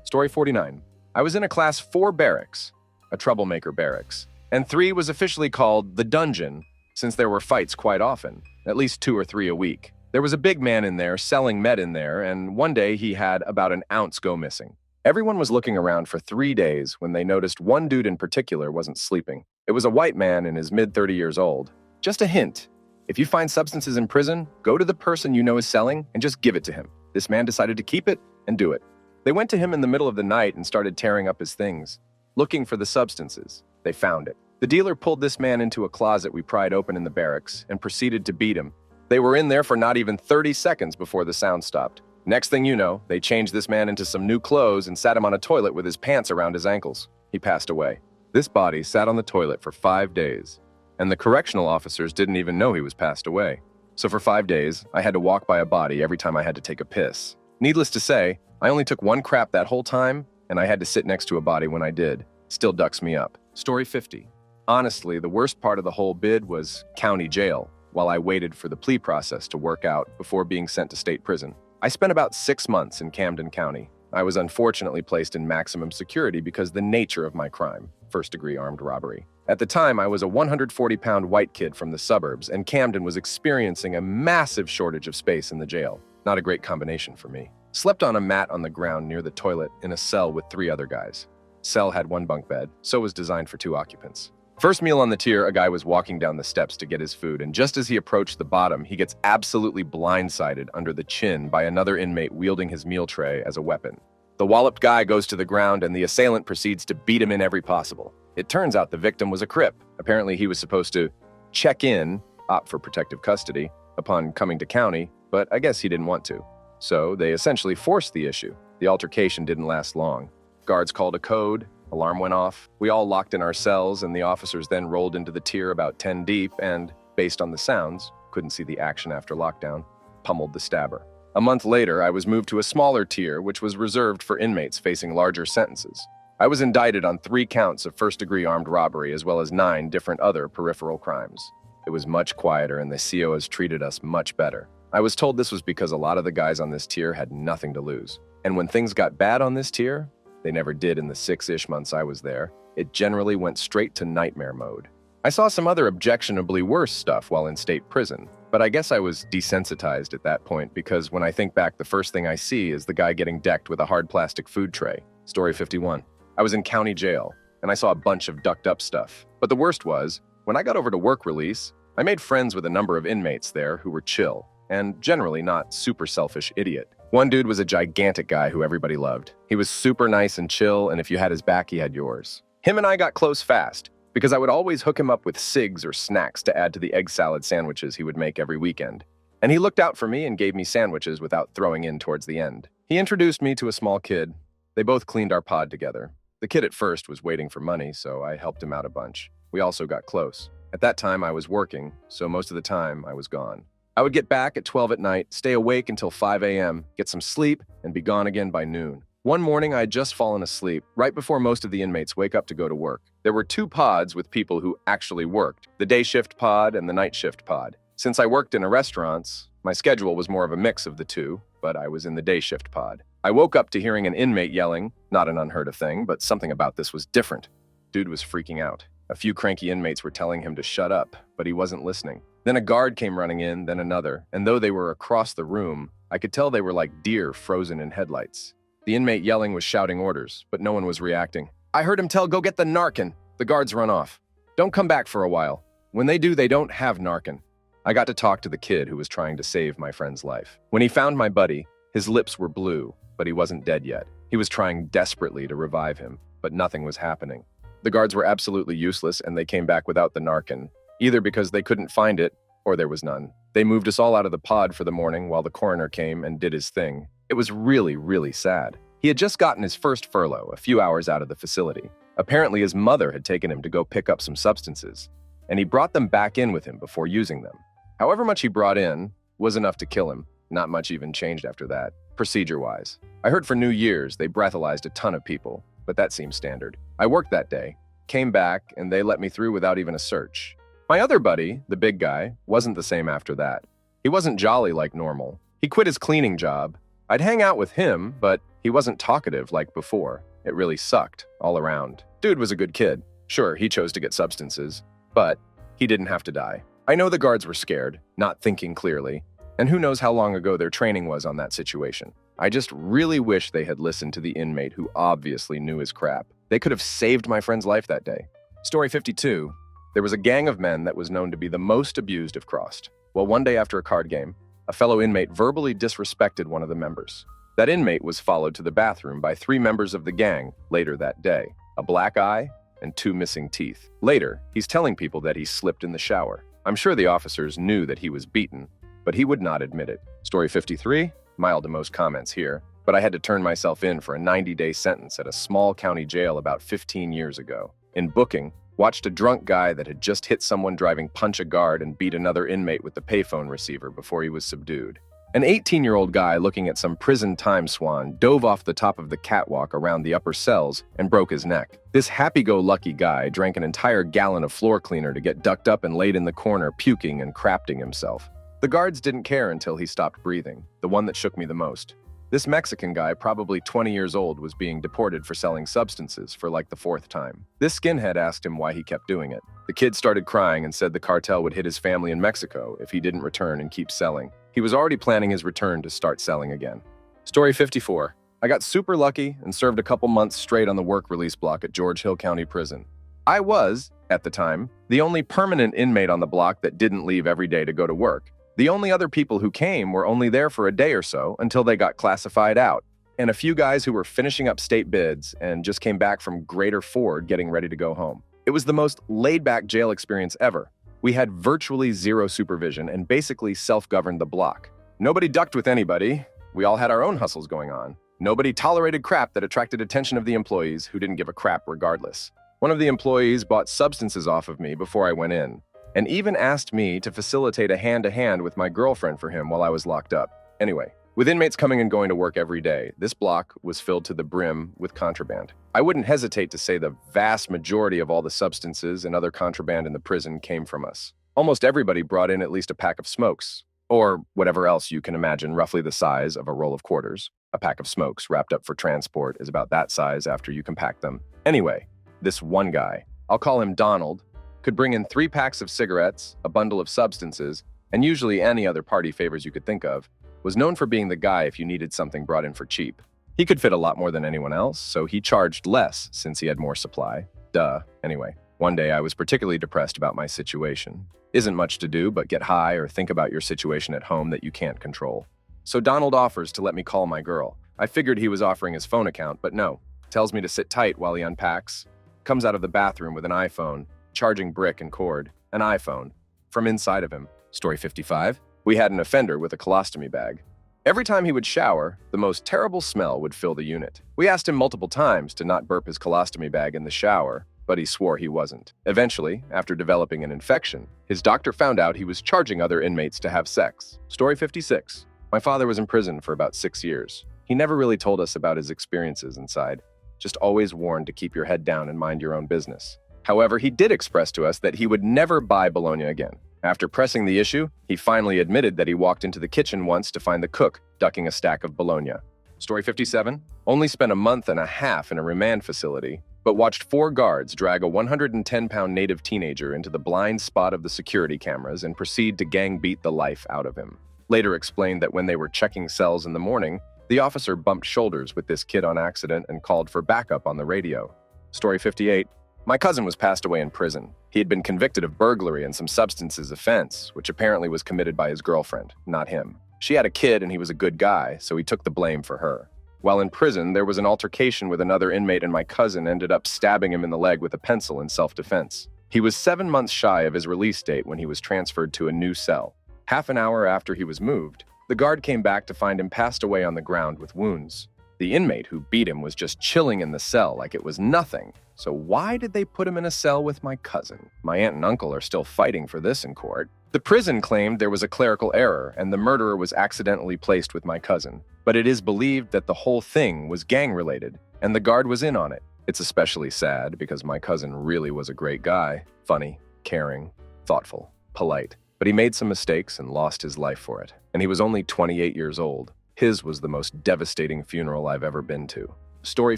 Story 49. I was in a class 4 barracks, a troublemaker barracks, and 3 was officially called the dungeon since there were fights quite often, at least 2 or 3 a week. There was a big man in there selling med in there, and one day he had about an ounce go missing. Everyone was looking around for 3 days when they noticed one dude in particular wasn't sleeping. It was a white man in his mid-30 years old. Just a hint. If you find substances in prison, go to the person you know is selling and just give it to him. This man decided to keep it and do it. They went to him in the middle of the night and started tearing up his things, looking for the substances. They found it. The dealer pulled this man into a closet we pried open in the barracks and proceeded to beat him. They were in there for not even 30 seconds before the sound stopped. Next thing you know, they changed this man into some new clothes and sat him on a toilet with his pants around his ankles. He passed away. This body sat on the toilet for 5 days, and the correctional officers didn't even know he was passed away. So for 5 days, I had to walk by a body every time I had to take a piss. Needless to say, I only took one crap that whole time, and I had to sit next to a body when I did. Still ducks me up. Story 50. Honestly, the worst part of the whole bid was county jail, while I waited for the plea process to work out before being sent to state prison. I spent about 6 months in Camden County. I was unfortunately placed in maximum security because of the nature of my crime, first-degree armed robbery. At the time, I was a 140-pound white kid from the suburbs, and Camden was experiencing a massive shortage of space in the jail. Not a great combination for me. Slept on a mat on the ground near the toilet in a cell with 3 other guys. Cell had 1 bunk bed, so was designed for 2 occupants. First meal on the tier, a guy was walking down the steps to get his food, and just as he approached the bottom, he gets absolutely blindsided under the chin by another inmate wielding his meal tray as a weapon. The walloped guy goes to the ground, and the assailant proceeds to beat him in every possible. It turns out the victim was a Crip. Apparently, he was supposed to check in, opt for protective custody, upon coming to county, but I guess he didn't want to. So they essentially forced the issue. The altercation didn't last long. Guards called a code. Alarm went off. We all locked in our cells, and the officers then rolled into the tier about 10 deep and, based on the sounds, couldn't see the action after lockdown, pummeled the stabber. A month later, I was moved to a smaller tier, which was reserved for inmates facing larger sentences. I was indicted on 3 counts of first-degree armed robbery, as well as 9 different other peripheral crimes. It was much quieter, and the COs treated us much better. I was told this was because a lot of the guys on this tier had nothing to lose. And when things got bad on this tier, they never did in the 6-ish months I was there, it generally went straight to nightmare mode. I saw some other objectionably worse stuff while in state prison, but I guess I was desensitized at that point because when I think back, the first thing I see is the guy getting decked with a hard plastic food tray. Story 51. I was in county jail, and I saw a bunch of ducked up stuff. But the worst was, when I got over to work release, I made friends with a number of inmates there who were chill, and generally not super selfish idiot. One dude was a gigantic guy who everybody loved. He was super nice and chill, and if you had his back, he had yours. Him and I got close fast, because I would always hook him up with cigs or snacks to add to the egg salad sandwiches he would make every weekend. And he looked out for me and gave me sandwiches without throwing in towards the end. He introduced me to a small kid. They both cleaned our pod together. The kid at first was waiting for money, so I helped him out a bunch. We also got close. At that time, I was working, so most of the time, I was gone. I would get back at 12 at night, stay awake until 5 a.m., get some sleep, and be gone again by noon. One morning, I had just fallen asleep, right before most of the inmates wake up to go to work. There were 2 pods with people who actually worked, the day shift pod and the night shift pod. Since I worked in restaurants, my schedule was more of a mix of the 2, but I was in the day shift pod. I woke up to hearing an inmate yelling, not an unheard of thing, but something about this was different. Dude was freaking out. A few cranky inmates were telling him to shut up, but he wasn't listening. Then a guard came running in, then another, and though they were across the room, I could tell they were like deer frozen in headlights. The inmate yelling was shouting orders, but no one was reacting. I heard him tell, "Go get the Narcan." The guards run off. Don't come back for a while. When they do, they don't have Narcan. I got to talk to the kid who was trying to save my friend's life. When he found my buddy, his lips were blue, but he wasn't dead yet. He was trying desperately to revive him, but nothing was happening. The guards were absolutely useless, and they came back without the Narcan, either because they couldn't find it or there was none. They moved us all out of the pod for the morning while the coroner came and did his thing. It was really, really sad. He had just gotten his first furlough a few hours out of the facility. Apparently, his mother had taken him to go pick up some substances, and he brought them back in with him before using them. However much he brought in was enough to kill him. Not much even changed after that, procedure-wise. I heard for New Year's they breathalyzed a ton of people, but that seemed standard. I worked that day, came back, and they let me through without even a search. My other buddy, the big guy, wasn't the same after that. He wasn't jolly like normal. He quit his cleaning job. I'd hang out with him, but he wasn't talkative like before. It really sucked, all around. Dude was a good kid. Sure, he chose to get substances, but he didn't have to die. I know the guards were scared, not thinking clearly, and who knows how long ago their training was on that situation. I just really wish they had listened to the inmate who obviously knew his crap. They could have saved my friend's life that day. Story 52. There was a gang of men that was known to be the most abused if crossed. Well, one day after a card game, a fellow inmate verbally disrespected one of the members. That inmate was followed to the bathroom by 3 members of the gang later that day, a black eye and 2 missing teeth. Later, he's telling people that he slipped in the shower. I'm sure the officers knew that he was beaten, but he would not admit it. Story 53, mild to most comments here, but I had to turn myself in for a 90-day sentence at a small county jail about 15 years ago. In booking, watched a drunk guy that had just hit someone driving punch a guard and beat another inmate with the payphone receiver before he was subdued. An 18-year-old guy looking at some prison time swan dove off the top of the catwalk around the upper cells and broke his neck. This happy-go-lucky guy drank an entire gallon of floor cleaner to get ducked up and laid in the corner puking and crapting himself. The guards didn't care until he stopped breathing, the one that shook me the most. This Mexican guy, probably 20 years old, was being deported for selling substances for like the 4th time. This skinhead asked him why he kept doing it. The kid started crying and said the cartel would hit his family in Mexico if he didn't return and keep selling. He was already planning his return to start selling again. Story 54. I got super lucky and served a couple months straight on the work release block at George Hill County Prison. I was, at the time, the only permanent inmate on the block that didn't leave every day to go to work. The only other people who came were only there for a day or so until they got classified out, and a few guys who were finishing up state bids and just came back from Greater Ford getting ready to go home. It was the most laid-back jail experience ever. We had virtually zero supervision and basically self-governed the block. Nobody ducked with anybody. We all had our own hustles going on. Nobody tolerated crap that attracted attention of the employees who didn't give a crap regardless. One of the employees bought substances off of me before I went in, and even asked me to facilitate a hand-to-hand with my girlfriend for him while I was locked up. Anyway, with inmates coming and going to work every day, this block was filled to the brim with contraband. I wouldn't hesitate to say the vast majority of all the substances and other contraband in the prison came from us. Almost everybody brought in at least a pack of smokes, or whatever else you can imagine roughly the size of a roll of quarters. A pack of smokes wrapped up for transport is about that size after you compact them. Anyway, this one guy, I'll call him Donald, could bring in 3 packs of cigarettes, a bundle of substances, and usually any other party favors you could think of, was known for being the guy if you needed something brought in for cheap. He could fit a lot more than anyone else, so he charged less since he had more supply. Duh. Anyway, one day I was particularly depressed about my situation. Isn't much to do but get high or think about your situation at home that you can't control. So Donald offers to let me call my girl. I figured he was offering his phone account, but no. Tells me to sit tight while he unpacks, comes out of the bathroom with an iPhone, charging brick and cord, an iPhone, from inside of him. Story 55. We had an offender with a colostomy bag. Every time he would shower, the most terrible smell would fill the unit. We asked him multiple times to not burp his colostomy bag in the shower, but he swore he wasn't. Eventually, after developing an infection, his doctor found out he was charging other inmates to have sex. Story 56. My father was in prison for about 6 years. He never really told us about his experiences inside, just always warned to keep your head down and mind your own business. However, he did express to us that he would never buy bologna again. After pressing the issue, he finally admitted that he walked into the kitchen once to find the cook ducking a stack of bologna. Story 57. Only spent a month and a half in a remand facility, but watched 4 guards drag a 110-pound native teenager into the blind spot of the security cameras and proceed to gang beat the life out of him. Later explained that when they were checking cells in the morning, the officer bumped shoulders with this kid on accident and called for backup on the radio. Story 58. My cousin was passed away in prison. He had been convicted of burglary and some substances offense, which apparently was committed by his girlfriend, not him. She had a kid and he was a good guy, so he took the blame for her. While in prison, there was an altercation with another inmate and my cousin ended up stabbing him in the leg with a pencil in self-defense. He was 7 months shy of his release date when he was transferred to a new cell. Half an hour after he was moved, the guard came back to find him passed away on the ground with wounds. The inmate who beat him was just chilling in the cell like it was nothing. So why did they put him in a cell with my cousin? My aunt and uncle are still fighting for this in court. The prison claimed there was a clerical error and the murderer was accidentally placed with my cousin. But it is believed that the whole thing was gang-related and the guard was in on it. It's especially sad because my cousin really was a great guy. Funny, caring, thoughtful, polite. But he made some mistakes and lost his life for it. And he was only 28 years old. His was the most devastating funeral I've ever been to. Story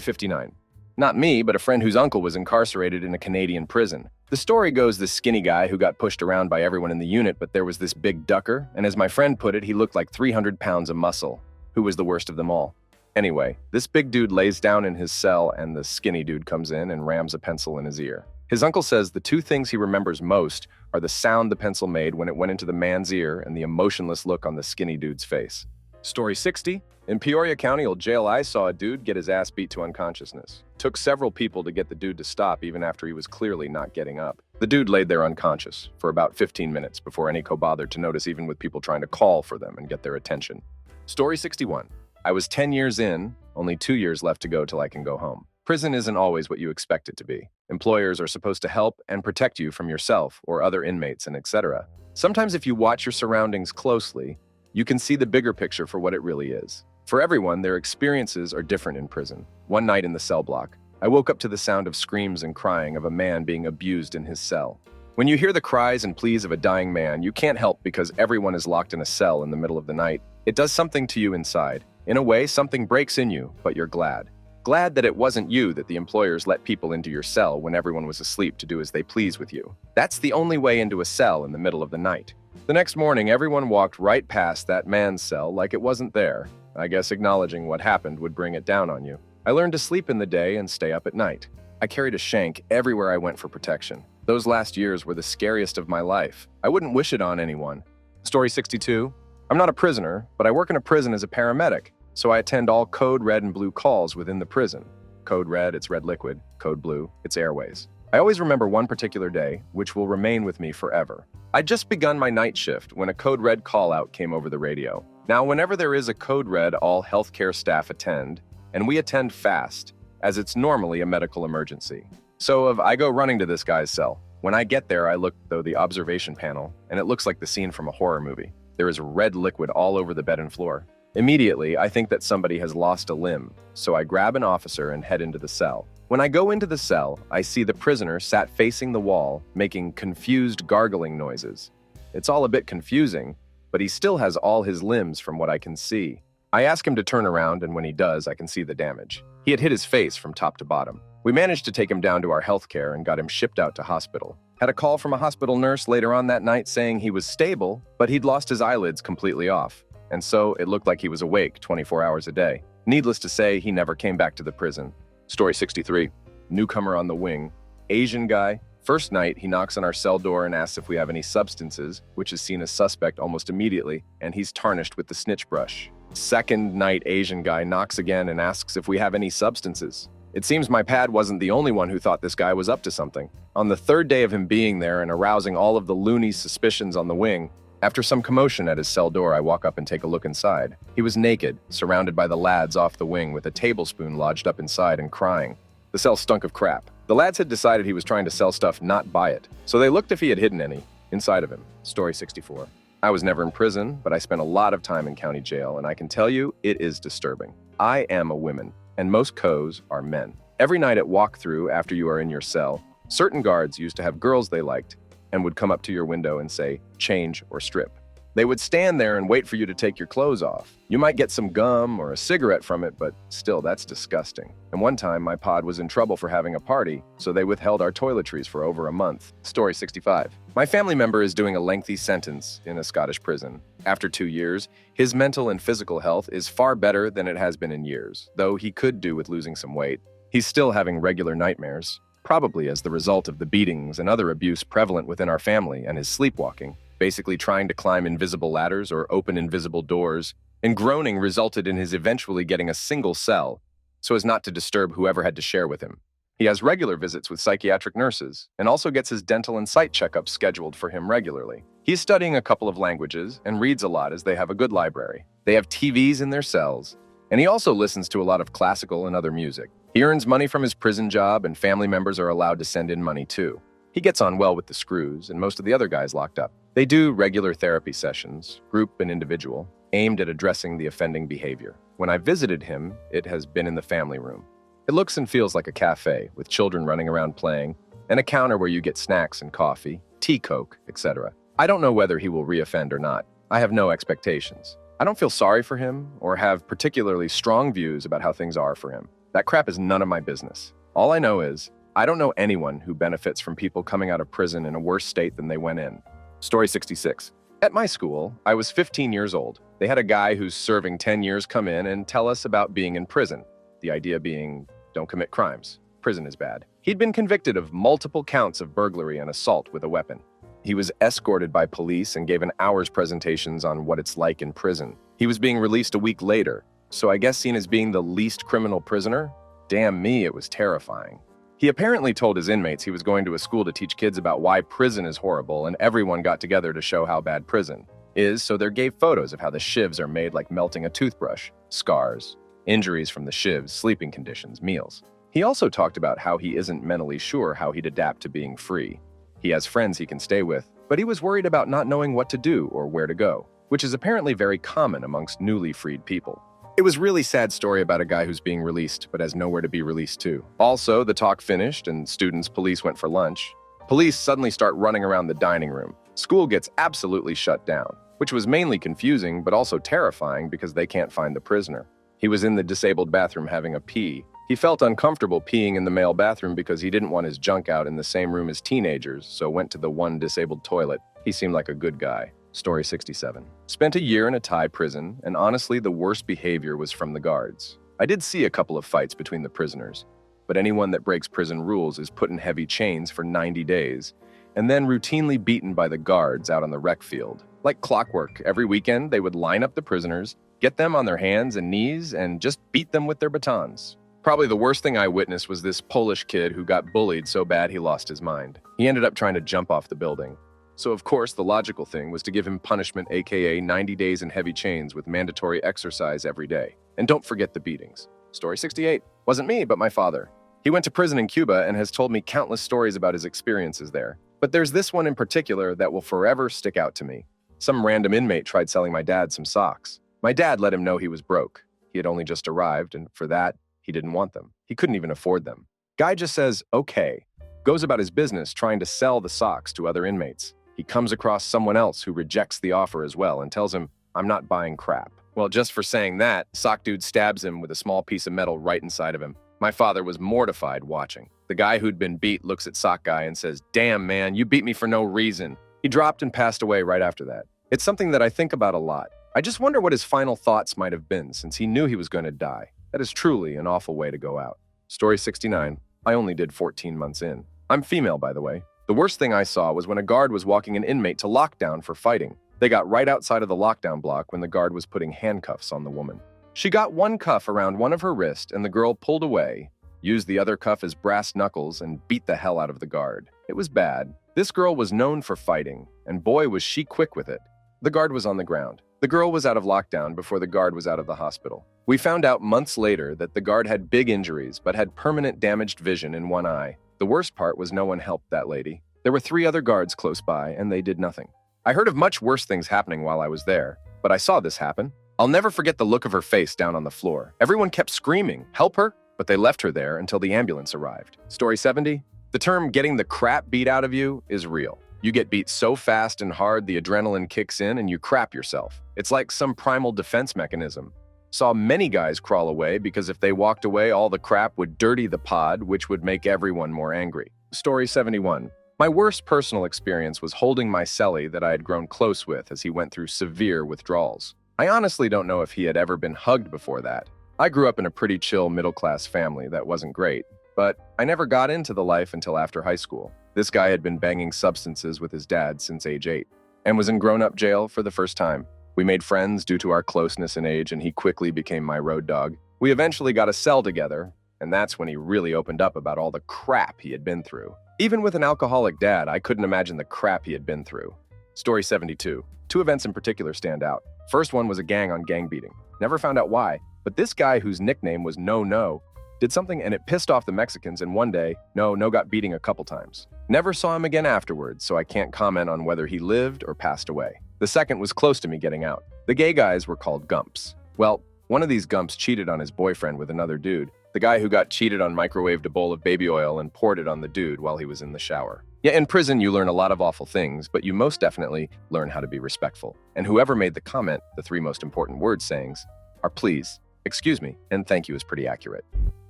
59. Not me, but a friend whose uncle was incarcerated in a Canadian prison. The story goes this skinny guy who got pushed around by everyone in the unit, but there was this big ducker, and as my friend put it, he looked like 300 pounds of muscle. Who was the worst of them all? Anyway, this big dude lays down in his cell and the skinny dude comes in and rams a pencil in his ear. His uncle says the two things he remembers most are the sound the pencil made when it went into the man's ear and the emotionless look on the skinny dude's face. Story 60. In Peoria County Old Jail, I saw a dude get his ass beat to unconsciousness. Took several people to get the dude to stop even after he was clearly not getting up. The dude laid there unconscious for about 15 minutes before any co bothered to notice, even with people trying to call for them and get their attention. Story 61. I was 10 years in, only 2 years left to go till I can go home. Prison isn't always what you expect it to be. Employers are supposed to help and protect you from yourself or other inmates and etc. Sometimes if you watch your surroundings closely, you can see the bigger picture for what it really is. For everyone, their experiences are different in prison. One night in the cell block, I woke up to the sound of screams and crying of a man being abused in his cell. When you hear the cries and pleas of a dying man, you can't help because everyone is locked in a cell in the middle of the night. It does something to you inside. In a way, something breaks in you, but you're glad. Glad that it wasn't you that the employers let people into your cell when everyone was asleep to do as they please with you. That's the only way into a cell in the middle of the night. The next morning, everyone walked right past that man's cell like it wasn't there. I guess acknowledging what happened would bring it down on you. I learned to sleep in the day and stay up at night. I carried a shank everywhere I went for protection. Those last years were the scariest of my life. I wouldn't wish it on anyone. Story 62. I'm not a prisoner, but I work in a prison as a paramedic, so I attend all code red and blue calls within the prison. Code red, it's red liquid. Code blue, it's airways. I always remember one particular day, which will remain with me forever. I'd just begun my night shift when a code red call-out came over the radio. Now, whenever there is a code red, all healthcare staff attend, and we attend fast, as it's normally a medical emergency. So I go running to this guy's cell. When I get there, I look through the observation panel, and it looks like the scene from a horror movie. There is red liquid all over the bed and floor. Immediately, I think that somebody has lost a limb, so I grab an officer and head into the cell. When I go into the cell, I see the prisoner sat facing the wall, making confused gargling noises. It's all a bit confusing, but he still has all his limbs from what I can see. I ask him to turn around, and when he does, I can see the damage. He had hit his face from top to bottom. We managed to take him down to our healthcare and got him shipped out to hospital. Had a call from a hospital nurse later on that night saying he was stable, but he'd lost his eyelids completely off. And so it looked like he was awake 24 hours a day. Needless to say, he never came back to the prison. Story 63. Newcomer on the wing. Asian guy. First night, he knocks on our cell door and asks if we have any substances, which is seen as suspect almost immediately, and he's tarnished with the snitch brush. Second night, Asian guy knocks again and asks if we have any substances. It seems my pad wasn't the only one who thought this guy was up to something. On the third day of him being there and arousing all of the loony suspicions on the wing, after some commotion at his cell door, I walk up and take a look inside. He was naked, surrounded by the lads off the wing with a tablespoon lodged up inside and crying. The cell stunk of crap. The lads had decided he was trying to sell stuff, not buy it, so they looked if he had hidden any inside of him. Story 64. I was never in prison, but I spent a lot of time in county jail, and I can tell you, it is disturbing. I am a woman, and most co's are men. Every night at walkthrough after you are in your cell, certain guards used to have girls they liked and would come up to your window and say, change or strip. They would stand there and wait for you to take your clothes off. You might get some gum or a cigarette from it, but still, that's disgusting. And one time, my pod was in trouble for having a party, so they withheld our toiletries for over a month. Story 65. My family member is doing a lengthy sentence in a Scottish prison. After 2 years, his mental and physical health is far better than it has been in years, though he could do with losing some weight. He's still having regular nightmares, probably as the result of the beatings and other abuse prevalent within our family and his sleepwalking. Basically trying to climb invisible ladders or open invisible doors, and groaning resulted in his eventually getting a single cell so as not to disturb whoever had to share with him. He has regular visits with psychiatric nurses and also gets his dental and sight checkups scheduled for him regularly. He's studying a couple of languages and reads a lot as they have a good library. They have TVs in their cells, and he also listens to a lot of classical and other music. He earns money from his prison job, and family members are allowed to send in money too. He gets on well with the screws and most of the other guys locked up. They do regular therapy sessions, group and individual, aimed at addressing the offending behavior. When I visited him, it has been in the family room. It looks and feels like a cafe, with children running around playing, and a counter where you get snacks and coffee, tea, Coke, etc. I don't know whether he will reoffend or not. I have no expectations. I don't feel sorry for him or have particularly strong views about how things are for him. That crap is none of my business. All I know is, I don't know anyone who benefits from people coming out of prison in a worse state than they went in. Story 66. At my school, I was 15 years old. They had a guy who's serving 10 years come in and tell us about being in prison. The idea being, don't commit crimes. Prison is bad. He'd been convicted of multiple counts of burglary and assault with a weapon. He was escorted by police and gave an hour's presentations on what it's like in prison. He was being released a week later, so I guess seen as being the least criminal prisoner? Damn me, it was terrifying. He apparently told his inmates he was going to a school to teach kids about why prison is horrible, and everyone got together to show how bad prison is, so they gave photos of how the shivs are made like melting a toothbrush, scars, injuries from the shivs, sleeping conditions, meals. He also talked about how he isn't mentally sure how he'd adapt to being free. He has friends he can stay with, but he was worried about not knowing what to do or where to go, which is apparently very common amongst newly freed people. It was a really sad story about a guy who's being released but has nowhere to be released to. Also, the talk finished and police went for lunch. Police suddenly start running around the dining room. School gets absolutely shut down, which was mainly confusing but also terrifying because they can't find the prisoner. He was in the disabled bathroom having a pee. He felt uncomfortable peeing in the male bathroom because he didn't want his junk out in the same room as teenagers, so went to the one disabled toilet. He seemed like a good guy. Story 67. Spent a year in a Thai prison, and honestly, the worst behavior was from the guards. I did see a couple of fights between the prisoners, but anyone that breaks prison rules is put in heavy chains for 90 days, and then routinely beaten by the guards out on the rec field. Like clockwork, every weekend they would line up the prisoners, get them on their hands and knees, and just beat them with their batons. Probably the worst thing I witnessed was this Polish kid who got bullied so bad he lost his mind. He ended up trying to jump off the building. So of course, the logical thing was to give him punishment, aka 90 days in heavy chains with mandatory exercise every day. And don't forget the beatings. Story 68. Wasn't me, but my father. He went to prison in Cuba and has told me countless stories about his experiences there. But there's this one in particular that will forever stick out to me. Some random inmate tried selling my dad some socks. My dad let him know he was broke. He had only just arrived, and for that, he didn't want them. He couldn't even afford them. Guy just says, okay, goes about his business trying to sell the socks to other inmates. He comes across someone else who rejects the offer as well and tells him, I'm not buying crap. Well, just for saying that, sock dude stabs him with a small piece of metal right inside of him. My father was mortified watching. The guy who'd been beat looks at sock guy and says, damn man, you beat me for no reason. He dropped and passed away right after that. It's something that I think about a lot. I just wonder what his final thoughts might have been since he knew he was going to die. That is truly an awful way to go out. Story 69. I only did 14 months in. I'm female, by the way. The worst thing I saw was when a guard was walking an inmate to lockdown for fighting. They got right outside of the lockdown block when the guard was putting handcuffs on the woman. She got one cuff around one of her wrists and the girl pulled away, used the other cuff as brass knuckles, and beat the hell out of the guard. It was bad. This girl was known for fighting, and boy was she quick with it. The guard was on the ground. The girl was out of lockdown before the guard was out of the hospital. We found out months later that the guard had big injuries but had permanent damaged vision in one eye. The worst part was no one helped that lady. There were 3 other guards close by, and they did nothing. I heard of much worse things happening while I was there, but I saw this happen. I'll never forget the look of her face down on the floor. Everyone kept screaming, help her, but they left her there until the ambulance arrived. Story 70. The term getting the crap beat out of you is real. You get beat so fast and hard the adrenaline kicks in and you crap yourself. It's like some primal defense mechanism. Saw many guys crawl away because if they walked away, all the crap would dirty the pod, which would make everyone more angry. Story 71. My worst personal experience was holding my cellie that I had grown close with as he went through severe withdrawals. I honestly don't know if he had ever been hugged before that. I grew up in a pretty chill middle-class family that wasn't great, but I never got into the life until after high school. This guy had been banging substances with his dad since age 8 and was in grown-up jail for the first time. We made friends due to our closeness in age, and he quickly became my road dog. We eventually got a cell together, and that's when he really opened up about all the crap he had been through. Even with an alcoholic dad, I couldn't imagine the crap he had been through. Story 72. 2 events in particular stand out. First one was a gang on gang beating. Never found out why, but this guy whose nickname was No No did something and it pissed off the Mexicans, and one day, No got beating a couple times. Never saw him again afterwards, so I can't comment on whether he lived or passed away. The second was close to me getting out. The gay guys were called Gumps. Well, one of these Gumps cheated on his boyfriend with another dude. The guy who got cheated on microwaved a bowl of baby oil and poured it on the dude while he was in the shower. Yeah, in prison you learn a lot of awful things, but you most definitely learn how to be respectful. And whoever made the comment, the 3 most important word sayings are please, excuse me, and thank you is pretty accurate.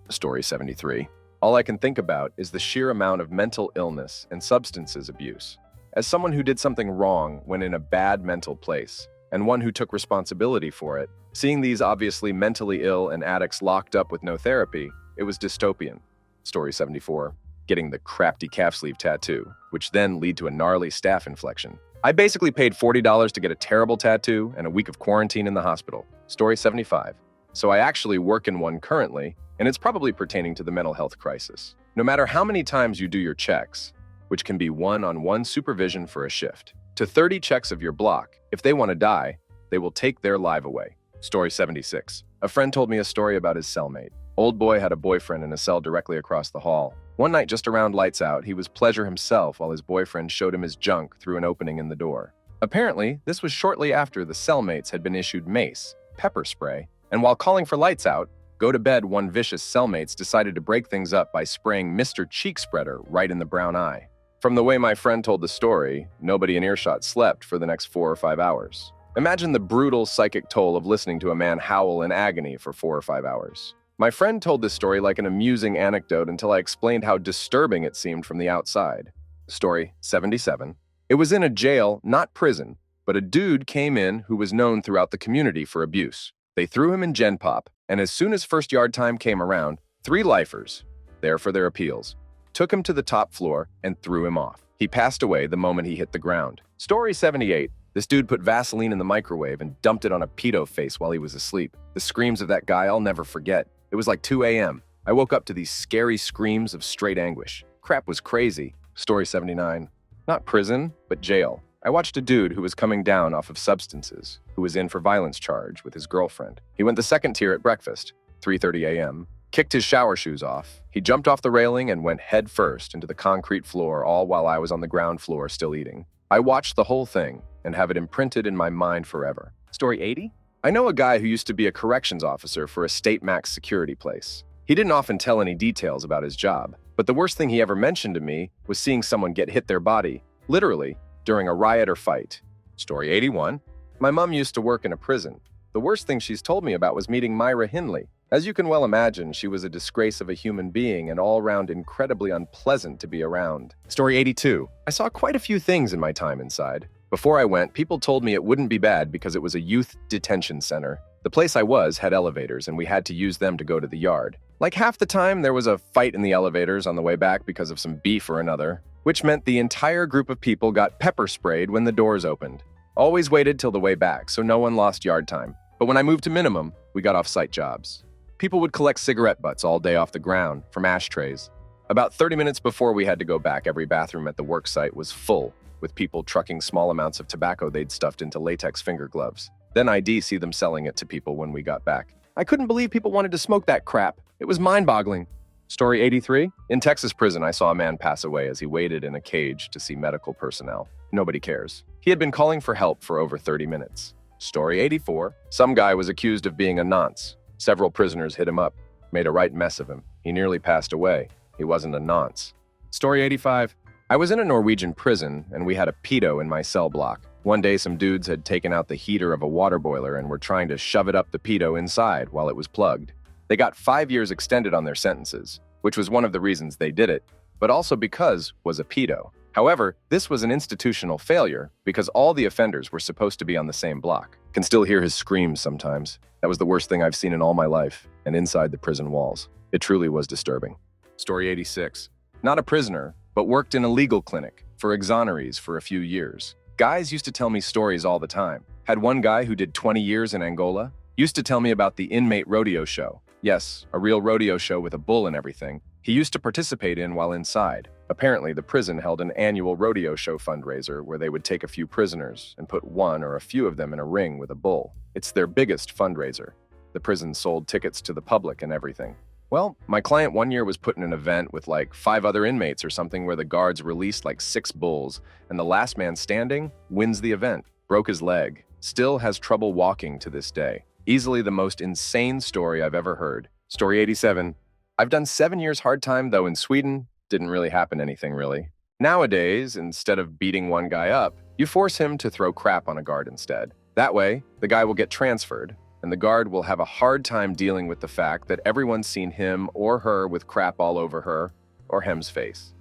Story 73. All I can think about is the sheer amount of mental illness and substances abuse. as someone who did something wrong when in a bad mental place, and one who took responsibility for it. Seeing these obviously mentally ill and addicts locked up with no therapy, it was dystopian. Story 74. Getting the crafty calf sleeve tattoo, which then lead to a gnarly staph infection. I basically paid $40 to get a terrible tattoo and a week of quarantine in the hospital. Story 75. So I actually work in one currently, and it's probably pertaining to the mental health crisis. No matter how many times you do your checks, which can be one-on-one supervision for a shift, to 30 checks of your block, if they want to die, they will take their life away. Story 76. A friend told me a story about his cellmate. Old boy had a boyfriend in a cell directly across the hall. One night just around lights out, he was pleasure himself while his boyfriend showed him his junk through an opening in the door. Apparently, this was shortly after the cellmates had been issued mace, pepper spray, and while calling for lights out, go to bed, one vicious cellmates decided to break things up by spraying Mr. Cheek Spreader right in the brown eye. From the way my friend told the story, nobody in earshot slept for the next 4 or 5 hours. Imagine the brutal psychic toll of listening to a man howl in agony for 4 or 5 hours. My friend told this story like an amusing anecdote until I explained how disturbing it seemed from the outside. Story 77. It was in a jail, not prison, but a dude came in who was known throughout the community for abuse. They threw him in Gen Pop, and as soon as first yard time came around, 3 lifers, there for their appeals, took him to the top floor and threw him off. He passed away the moment he hit the ground. Story 78. This dude put Vaseline in the microwave and dumped it on a pedo face while he was asleep. The screams of that guy I'll never forget. It was like 2 a.m. I woke up to these scary screams of straight anguish. Crap was crazy. Story 79. Not prison, but jail. I watched a dude who was coming down off of substances, who was in for violence charge with his girlfriend. He went the second tier at breakfast, 3:30 a.m., kicked his shower shoes off. He jumped off the railing and went head first into the concrete floor, all while I was on the ground floor still eating. I watched the whole thing and have it imprinted in my mind forever. Story 80? I know a guy who used to be a corrections officer for a state max security place. He didn't often tell any details about his job, but the worst thing he ever mentioned to me was seeing someone get hit their body, literally, during a riot or fight. Story 81. My mom used to work in a prison. The worst thing she's told me about was meeting Myra Hindley. As you can well imagine, she was a disgrace of a human being and all around incredibly unpleasant to be around. Story 82. I saw quite a few things in my time inside. Before I went, people told me it wouldn't be bad because it was a youth detention center. The place I was had elevators and we had to use them to go to the yard. Like half the time, there was a fight in the elevators on the way back because of some beef or another, which meant the entire group of people got pepper sprayed when the doors opened. Always waited till the way back, so no one lost yard time. But when I moved to minimum, we got off-site jobs. People would collect cigarette butts all day off the ground from ashtrays. About 30 minutes before we had to go back, every bathroom at the work site was full, with people trucking small amounts of tobacco they'd stuffed into latex finger gloves. Then I'd see them selling it to people when we got back. I couldn't believe people wanted to smoke that crap. It was mind-boggling. Story 83. In Texas prison, I saw a man pass away as he waited in a cage to see medical personnel. Nobody cares. He had been calling for help for over 30 minutes. Story 84. Some guy was accused of being a nonce. Several prisoners hit him up, made a right mess of him. He nearly passed away. He wasn't a nonce. Story 85. I was in a Norwegian prison, and we had a pedo in my cell block. One day, some dudes had taken out the heater of a water boiler and were trying to shove it up the pedo inside while it was plugged. They got 5 years extended on their sentences, which was one of the reasons they did it, but also because was a pedo. However, this was an institutional failure because all the offenders were supposed to be on the same block. Can still hear his screams sometimes. That was the worst thing I've seen in all my life, and inside the prison walls. It truly was disturbing. Story 86. Not a prisoner, but worked in a legal clinic for exonerees for a few years. Guys used to tell me stories all the time. Had one guy who did 20 years in Angola, used to tell me about the inmate rodeo show. Yes, a real rodeo show with a bull and everything. He used to participate in while inside. Apparently, the prison held an annual rodeo show fundraiser where they would take a few prisoners and put one or a few of them in a ring with a bull. It's their biggest fundraiser. The prison sold tickets to the public and everything. Well, my client one year was put in an event with like 5 other inmates or something where the guards released like 6 bulls, and the last man standing wins the event. Broke his leg. Still has trouble walking to this day. Easily the most insane story I've ever heard. Story 87. I've done 7 years hard time, though in Sweden, didn't really happen anything really. Nowadays, instead of beating one guy up, you force him to throw crap on a guard instead. That way, the guy will get transferred, and the guard will have a hard time dealing with the fact that everyone's seen him or her with crap all over her or him's face.